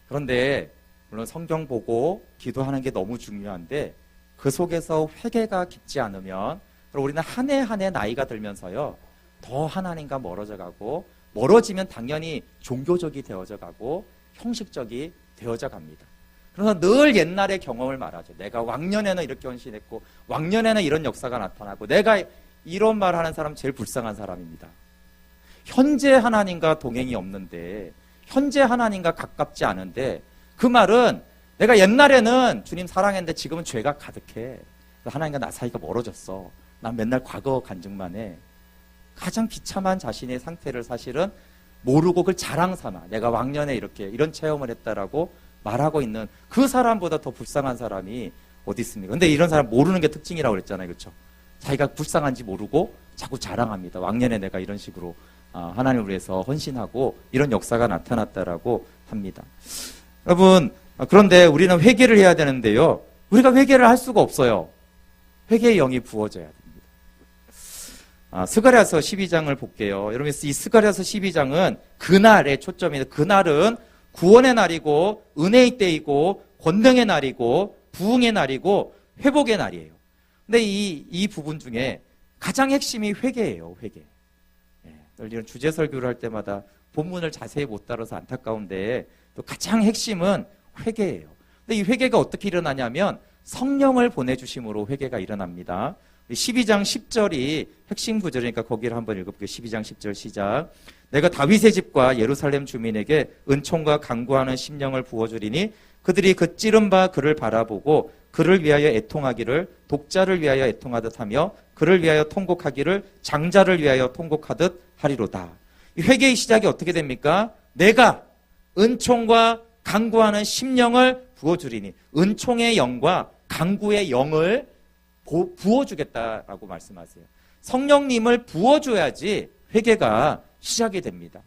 그런데 물론 성경 보고 기도하는 게 너무 중요한데 그 속에서 회개가 깊지 않으면 우리는 한 해 한 해 나이가 들면서요 더 하나님과 멀어져 가고 멀어지면 당연히 종교적이 되어져 가고 형식적이 되어져 갑니다. 그래서 늘 옛날의 경험을 말하죠. 내가 왕년에는 이렇게 헌신했고 왕년에는 이런 역사가 나타나고 내가 이런 말 하는 사람 제일 불쌍한 사람입니다. 현재 하나님과 동행이 없는데 현재 하나님과 가깝지 않은데 그 말은 내가 옛날에는 주님 사랑했는데 지금은 죄가 가득해. 하나님과 나 사이가 멀어졌어. 난 맨날 과거 간증만 해. 가장 비참한 자신의 상태를 사실은 모르고 그걸 자랑 삼아 내가 왕년에 이런 체험을 했다라고 말하고 있는 그 사람보다 더 불쌍한 사람이 어디 있습니까? 근데 이런 사람 모르는 게 특징이라고 그랬잖아요. 그렇죠? 자기가 불쌍한지 모르고 자꾸 자랑합니다. 왕년에 내가 이런 식으로 하나님을 위해서 헌신하고 이런 역사가 나타났다라고 합니다. 여러분 그런데 우리는 회개를 해야 되는데요. 우리가 회개를 할 수가 없어요. 회개의 영이 부어져야 됩니다. 스가랴서 12장을 볼게요. 여러분 이 스가랴서 12장은 그날의 초점입니다. 그날은 구원의 날이고 은혜의 때이고 권능의 날이고 부흥의 날이고 회복의 날이에요. 근데 이 부분 중에 가장 핵심이 회개예요. 회개. 늘 이런 주제 설교를 할 때마다 본문을 자세히 못 다뤄서 안타까운데 또 가장 핵심은 회개예요. 근데 이 회개가 어떻게 일어나냐면 성령을 보내주심으로 회개가 일어납니다. 12장 10절이 핵심 구절이니까 거기를 한번 읽어볼게요. 12장 10절 시작. 내가 다윗의 집과 예루살렘 주민에게 은총과 간구하는 심령을 부어주리니 그들이 그 찌른 바 그를 바라보고 그를 위하여 애통하기를 독자를 위하여 애통하듯 하며 그를 위하여 통곡하기를 장자를 위하여 통곡하듯 하리로다. 이 회개의 시작이 어떻게 됩니까? 내가 은총과 간구하는 심령을 부어주리니 은총의 영과 간구의 영을 부어주겠다라고 말씀하세요. 성령님을 부어줘야지 회개가 시작이 됩니다.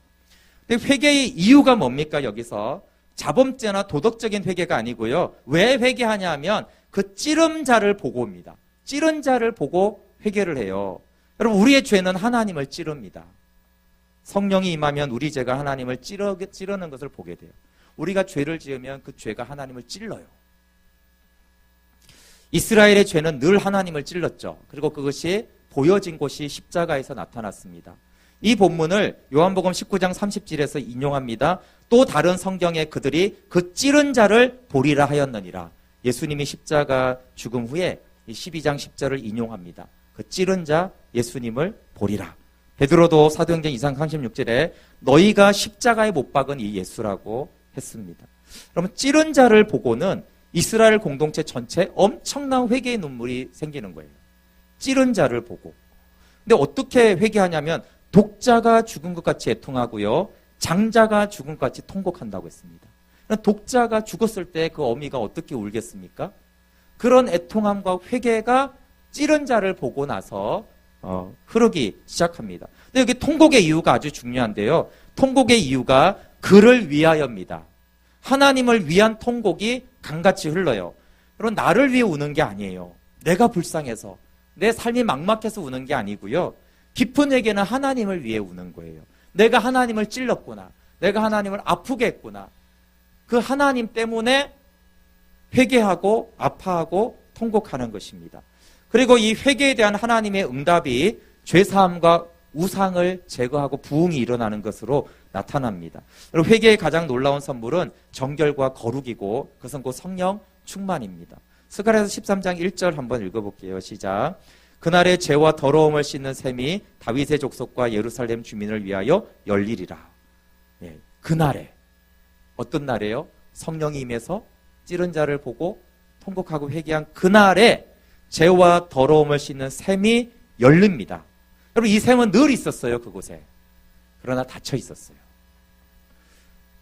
근데 회개의 이유가 뭡니까? 여기서 자범죄나 도덕적인 회개가 아니고요. 왜 회개하냐 하면 그 찌른 자를 보고입니다. 찌른 자를 보고 회개를 해요. 여러분 우리의 죄는 하나님을 찌릅니다. 성령이 임하면 우리 죄가 하나님을 찌르는 것을 보게 돼요. 우리가 죄를 지으면 그 죄가 하나님을 찔러요. 이스라엘의 죄는 늘 하나님을 찔렀죠. 그리고 그것이 보여진 곳이 십자가에서 나타났습니다. 이 본문을 요한복음 19장 30절에서 인용합니다. 또 다른 성경에 그들이 그 찌른 자를 보리라 하였느니라. 예수님이 십자가 죽음 후에 12장 10절을 인용합니다. 그 찌른 자 예수님을 보리라. 베드로도 사도행전 2장 36절에 너희가 십자가에 못 박은 이 예수라고 했습니다. 그러면 찌른 자를 보고는 이스라엘 공동체 전체에 엄청난 회개의 눈물이 생기는 거예요. 찌른 자를 보고. 근데 어떻게 회개하냐면 독자가 죽은 것 같이 애통하고요. 장자가 죽은 것 같이 통곡한다고 했습니다. 독자가 죽었을 때 그 어미가 어떻게 울겠습니까? 그런 애통함과 회개가 찌른 자를 보고 나서 흐르기 시작합니다. 근데 여기 통곡의 이유가 아주 중요한데요. 통곡의 이유가 그를 위하여입니다. 하나님을 위한 통곡이 강같이 흘러요. 여러분 나를 위해 우는 게 아니에요. 내가 불쌍해서 내 삶이 막막해서 우는 게 아니고요. 깊은 회개는 하나님을 위해 우는 거예요. 내가 하나님을 찔렀구나. 내가 하나님을 아프게 했구나. 그 하나님 때문에 회개하고 아파하고 통곡하는 것입니다. 그리고 이 회개에 대한 하나님의 응답이 죄사함과 우상을 제거하고 부흥이 일어나는 것으로 나타납니다. 여러분 회개의 가장 놀라운 선물은 정결과 거룩이고 그것은 곧 성령 충만입니다. 스가랴서 13장 1절 한번 읽어볼게요. 시작. 그날의 죄와 더러움을 씻는 셈이 다윗의 족속과 예루살렘 주민을 위하여 열리리라. 예, 그날에 어떤 날이에요? 성령이 임해서 찌른 자를 보고 통곡하고 회개한 그날에 죄와 더러움을 씻는 셈이 열립니다. 여러분, 이 셈은 늘 있었어요, 그곳에. 그러나 닫혀 있었어요.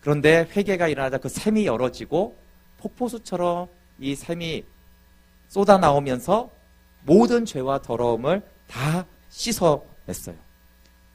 그런데 회개가 일어나자 그 셈이 열어지고 폭포수처럼 이 셈이 쏟아 나오면서 모든 죄와 더러움을 다 씻어냈어요.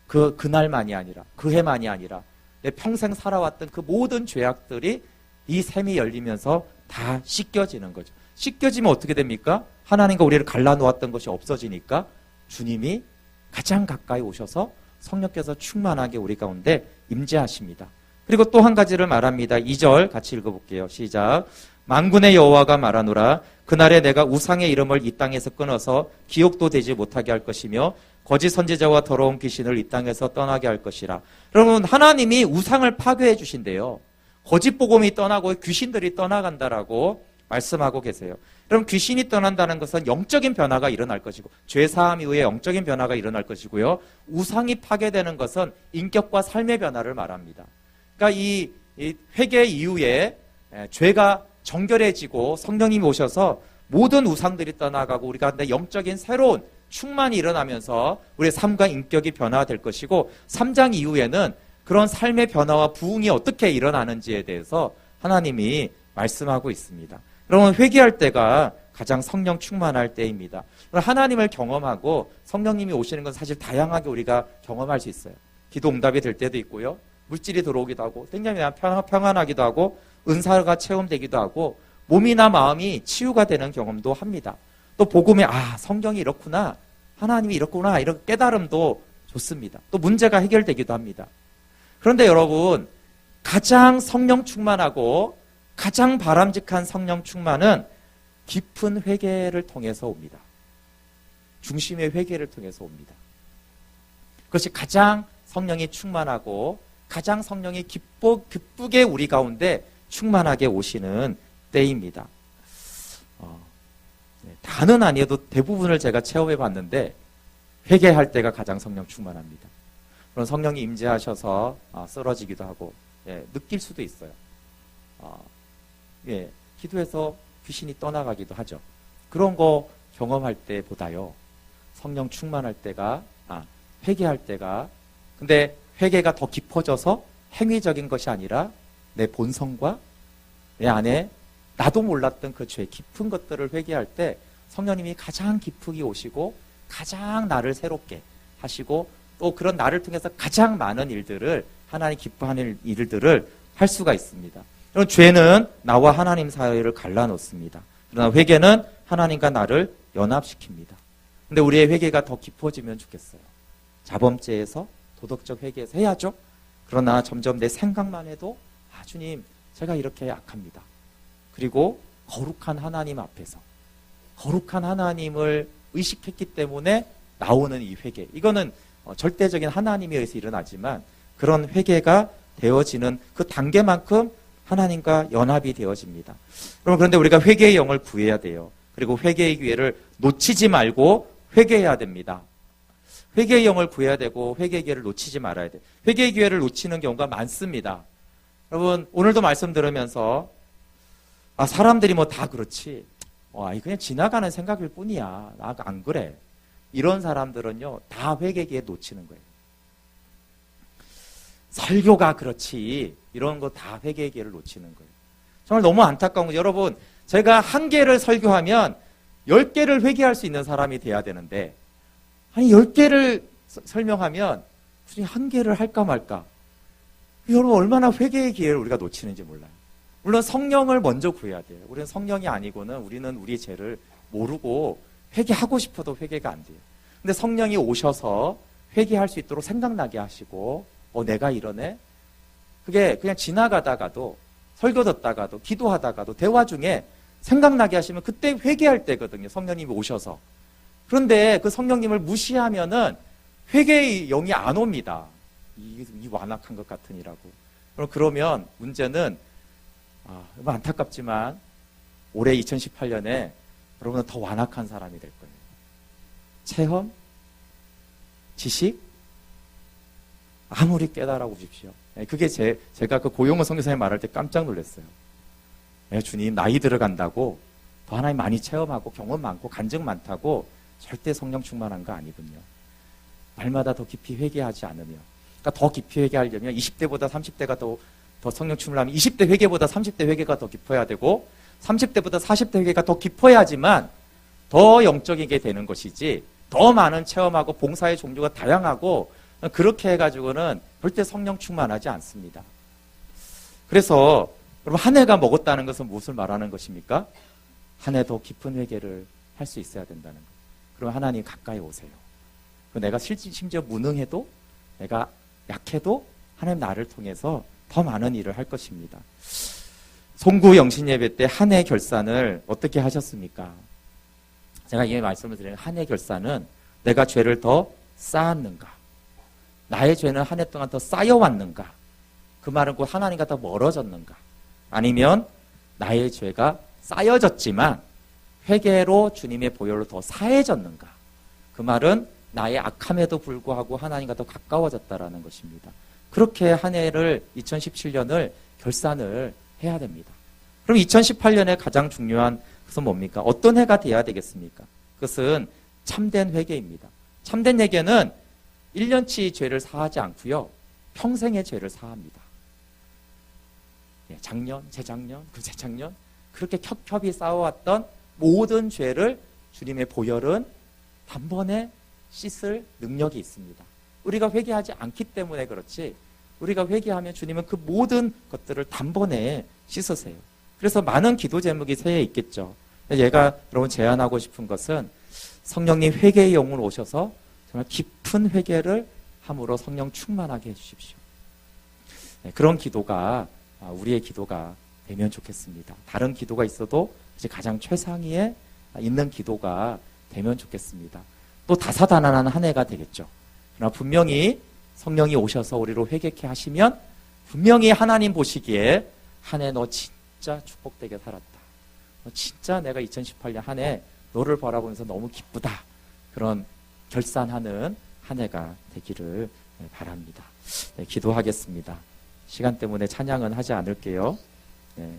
그날만이 아니라, 그 해만이 아니라 내 평생 살아왔던 그 모든 죄악들이 이 셈이 열리면서 다 씻겨지는 거죠. 씻겨지면 어떻게 됩니까? 하나님과 우리를 갈라놓았던 것이 없어지니까 주님이 가장 가까이 오셔서 성령께서 충만하게 우리 가운데 임재하십니다. 그리고 또 한 가지를 말합니다. 2절 같이 읽어볼게요. 시작. 만군의 여호와가 말하노라. 그날에 내가 우상의 이름을 이 땅에서 끊어서 기억도 되지 못하게 할 것이며 거짓 선지자와 더러운 귀신을 이 땅에서 떠나게 할 것이라. 여러분, 하나님이 우상을 파괴해 주신대요. 거짓 복음이 떠나고 귀신들이 떠나간다라고 말씀하고 계세요. 여러분, 귀신이 떠난다는 것은 영적인 변화가 일어날 것이고 죄 사함 이후에 영적인 변화가 일어날 것이고요. 우상이 파괴되는 것은 인격과 삶의 변화를 말합니다. 그러니까 이 회개 이후에 죄가 정결해지고 성령님이 오셔서 모든 우상들이 떠나가고 우리 가운데 영적인 새로운 충만이 일어나면서 우리의 삶과 인격이 변화될 것이고 3장 이후에는 그런 삶의 변화와 부흥이 어떻게 일어나는지에 대해서 하나님이 말씀하고 있습니다. 여러분, 회개할 때가 가장 성령 충만할 때입니다. 하나님을 경험하고 성령님이 오시는 건 사실 다양하게 우리가 경험할 수 있어요. 기도 응답이 될 때도 있고요. 물질이 들어오기도 하고 굉장히 평안하기도 하고 은사가 체험되기도 하고 몸이나 마음이 치유가 되는 경험도 합니다. 또 복음에 성경이 이렇구나, 하나님이 이렇구나, 이런 깨달음도 좋습니다. 또 문제가 해결되기도 합니다. 그런데 여러분, 가장 성령 충만하고 가장 바람직한 성령 충만은 깊은 회개를 통해서 옵니다. 중심의 회개를 통해서 옵니다. 그것이 가장 성령이 충만하고 가장 성령이 기쁘게 우리 가운데 충만하게 오시는 때입니다. 다는 아니어도 대부분을 제가 체험해 봤는데 회개할 때가 가장 성령 충만합니다. 그런 성령이 임재하셔서 쓰러지기도 하고 느낄 수도 있어요. 기도해서 귀신이 떠나가기도 하죠. 그런 거 경험할 때보다요, 성령 충만할 때가, 회개할 때가, 근데 회개가 더 깊어져서 행위적인 것이 아니라 내 본성과 내 안에 나도 몰랐던 그 죄 깊은 것들을 회개할 때 성령님이 가장 깊이 오시고 가장 나를 새롭게 하시고 또 그런 나를 통해서 가장 많은 일들을, 하나님 기뻐하는 일들을 할 수가 있습니다. 그럼 죄는 나와 하나님 사이를 갈라놓습니다. 그러나 회개는 하나님과 나를 연합시킵니다. 근데 우리의 회개가 더 깊어지면 좋겠어요. 자범죄에서 도덕적 회개에서 해야죠. 그러나 점점 내 생각만 해도 주님, 제가 이렇게 약합니다. 그리고 거룩한 하나님 앞에서 거룩한 하나님을 의식했기 때문에 나오는 이 회개, 이거는 절대적인 하나님에 의해서 일어나지만 그런 회개가 되어지는 그 단계만큼 하나님과 연합이 되어집니다. 여러분, 그런데 우리가 회개의 영을 구해야 돼요. 그리고 회개의 기회를 놓치지 말고 회개해야 됩니다. 회개의 영을 구해야 되고 회개의 기회를 놓치지 말아야 돼요. 회개의 기회를 놓치는 경우가 많습니다. 여러분, 오늘도 말씀 들으면서 사람들이 뭐 다 그렇지, 그냥 지나가는 생각일 뿐이야, 나 안 그래, 이런 사람들은요 다 회개의 기회 놓치는 거예요. 설교가 그렇지, 이런 거 다 회개의 기회를 놓치는 거예요. 정말 너무 안타까운 거죠. 여러분, 제가 한 개를 설교하면 10개를 회개할 수 있는 사람이 돼야 되는데 10개를 설명하면 굳이 한 개를 할까 말까. 여러분, 얼마나 회개의 기회를 우리가 놓치는지 몰라요. 물론 성령을 먼저 구해야 돼요. 우리는 성령이 아니고는 우리는 우리 죄를 모르고 회개하고 싶어도 회개가 안 돼요. 근데 성령이 오셔서 회개할 수 있도록 생각나게 하시고 내가 이러네? 그게 그냥 지나가다가도, 설교 듣다가도, 기도하다가도, 대화 중에 생각나게 하시면 그때 회개할 때거든요. 성령님이 오셔서. 그런데 그 성령님을 무시하면은 회개의 영이 안 옵니다. 이 완악한 것 같으니라고. 그러면 문제는 안타깝지만 올해 2018년에 여러분은 더 완악한 사람이 될 거예요. 체험, 지식, 아무리 깨달아 보십시오. 그게 제가 그 고용호 선교사님 말할 때 깜짝 놀랐어요. 주님, 나이 들어간다고 더 하나님 많이 체험하고 경험 많고 간증 많다고 절대 성령 충만한 거 아니군요. 날마다 더 깊이 회개하지 않으면, 그러니까 더 깊이 회개하려면 20대보다 30대가 더 성령 충만하면 20대 회개보다 30대 회개가 더 깊어야 되고 30대보다 40대 회개가 더 깊어야지만 더 영적이게 되는 것이지, 더 많은 체험하고 봉사의 종류가 다양하고 그렇게 해가지고는 절대 성령 충만하지 않습니다. 그래서 여러분, 한 해가 먹었다는 것은 무엇을 말하는 것입니까? 한 해 더 깊은 회개를 할 수 있어야 된다는 것. 그럼 하나님 가까이 오세요. 내가 심지어 무능해도, 내가 약해도 하나님 나를 통해서 더 많은 일을 할 것입니다. 송구 영신 예배 때 한 해 결산을 어떻게 하셨습니까? 제가 이 말씀을 드리는 한 해 결산은 내가 죄를 더 쌓았는가? 나의 죄는 한 해 동안 더 쌓여왔는가? 그 말은 곧 하나님과 더 멀어졌는가? 아니면 나의 죄가 쌓여졌지만 회개로 주님의 보혈로 더 사해졌는가? 그 말은 나의 악함에도 불구하고 하나님과 더 가까워졌다라는 것입니다. 그렇게 한 해를 2017년을 결산을 해야 됩니다. 그럼 2018년에 가장 중요한 것은 뭡니까? 어떤 해가 돼야 되겠습니까? 그것은 참된 회개입니다. 참된 회개는 1년치 죄를 사하지 않고요, 평생의 죄를 사합니다. 작년, 재작년, 그재작년 그렇게 겹겹이 쌓아왔던 모든 죄를 주님의 보혈은 단번에 씻을 능력이 있습니다. 우리가 회개하지 않기 때문에 그렇지, 우리가 회개하면 주님은 그 모든 것들을 단번에 씻으세요. 그래서 많은 기도 제목이 새해 있겠죠. 얘가 여러분 제안하고 싶은 것은 성령님 회개의 영으로 오셔서 정말 깊은 회개를 함으로 성령 충만하게 해주십시오. 그런 기도가 우리의 기도가 되면 좋겠습니다. 다른 기도가 있어도 이제 가장 최상위에 있는 기도가 되면 좋겠습니다. 또 다사다난한 한 해가 되겠죠. 그러나 분명히 성령이 오셔서 우리로 회개케 하시면 분명히 하나님 보시기에 한 해 너 진짜 축복되게 살았다. 너 진짜 내가 2018년 한 해 너를 바라보면서 너무 기쁘다. 그런 결산하는 한 해가 되기를 바랍니다. 네, 기도하겠습니다. 시간 때문에 찬양은 하지 않을게요. 네.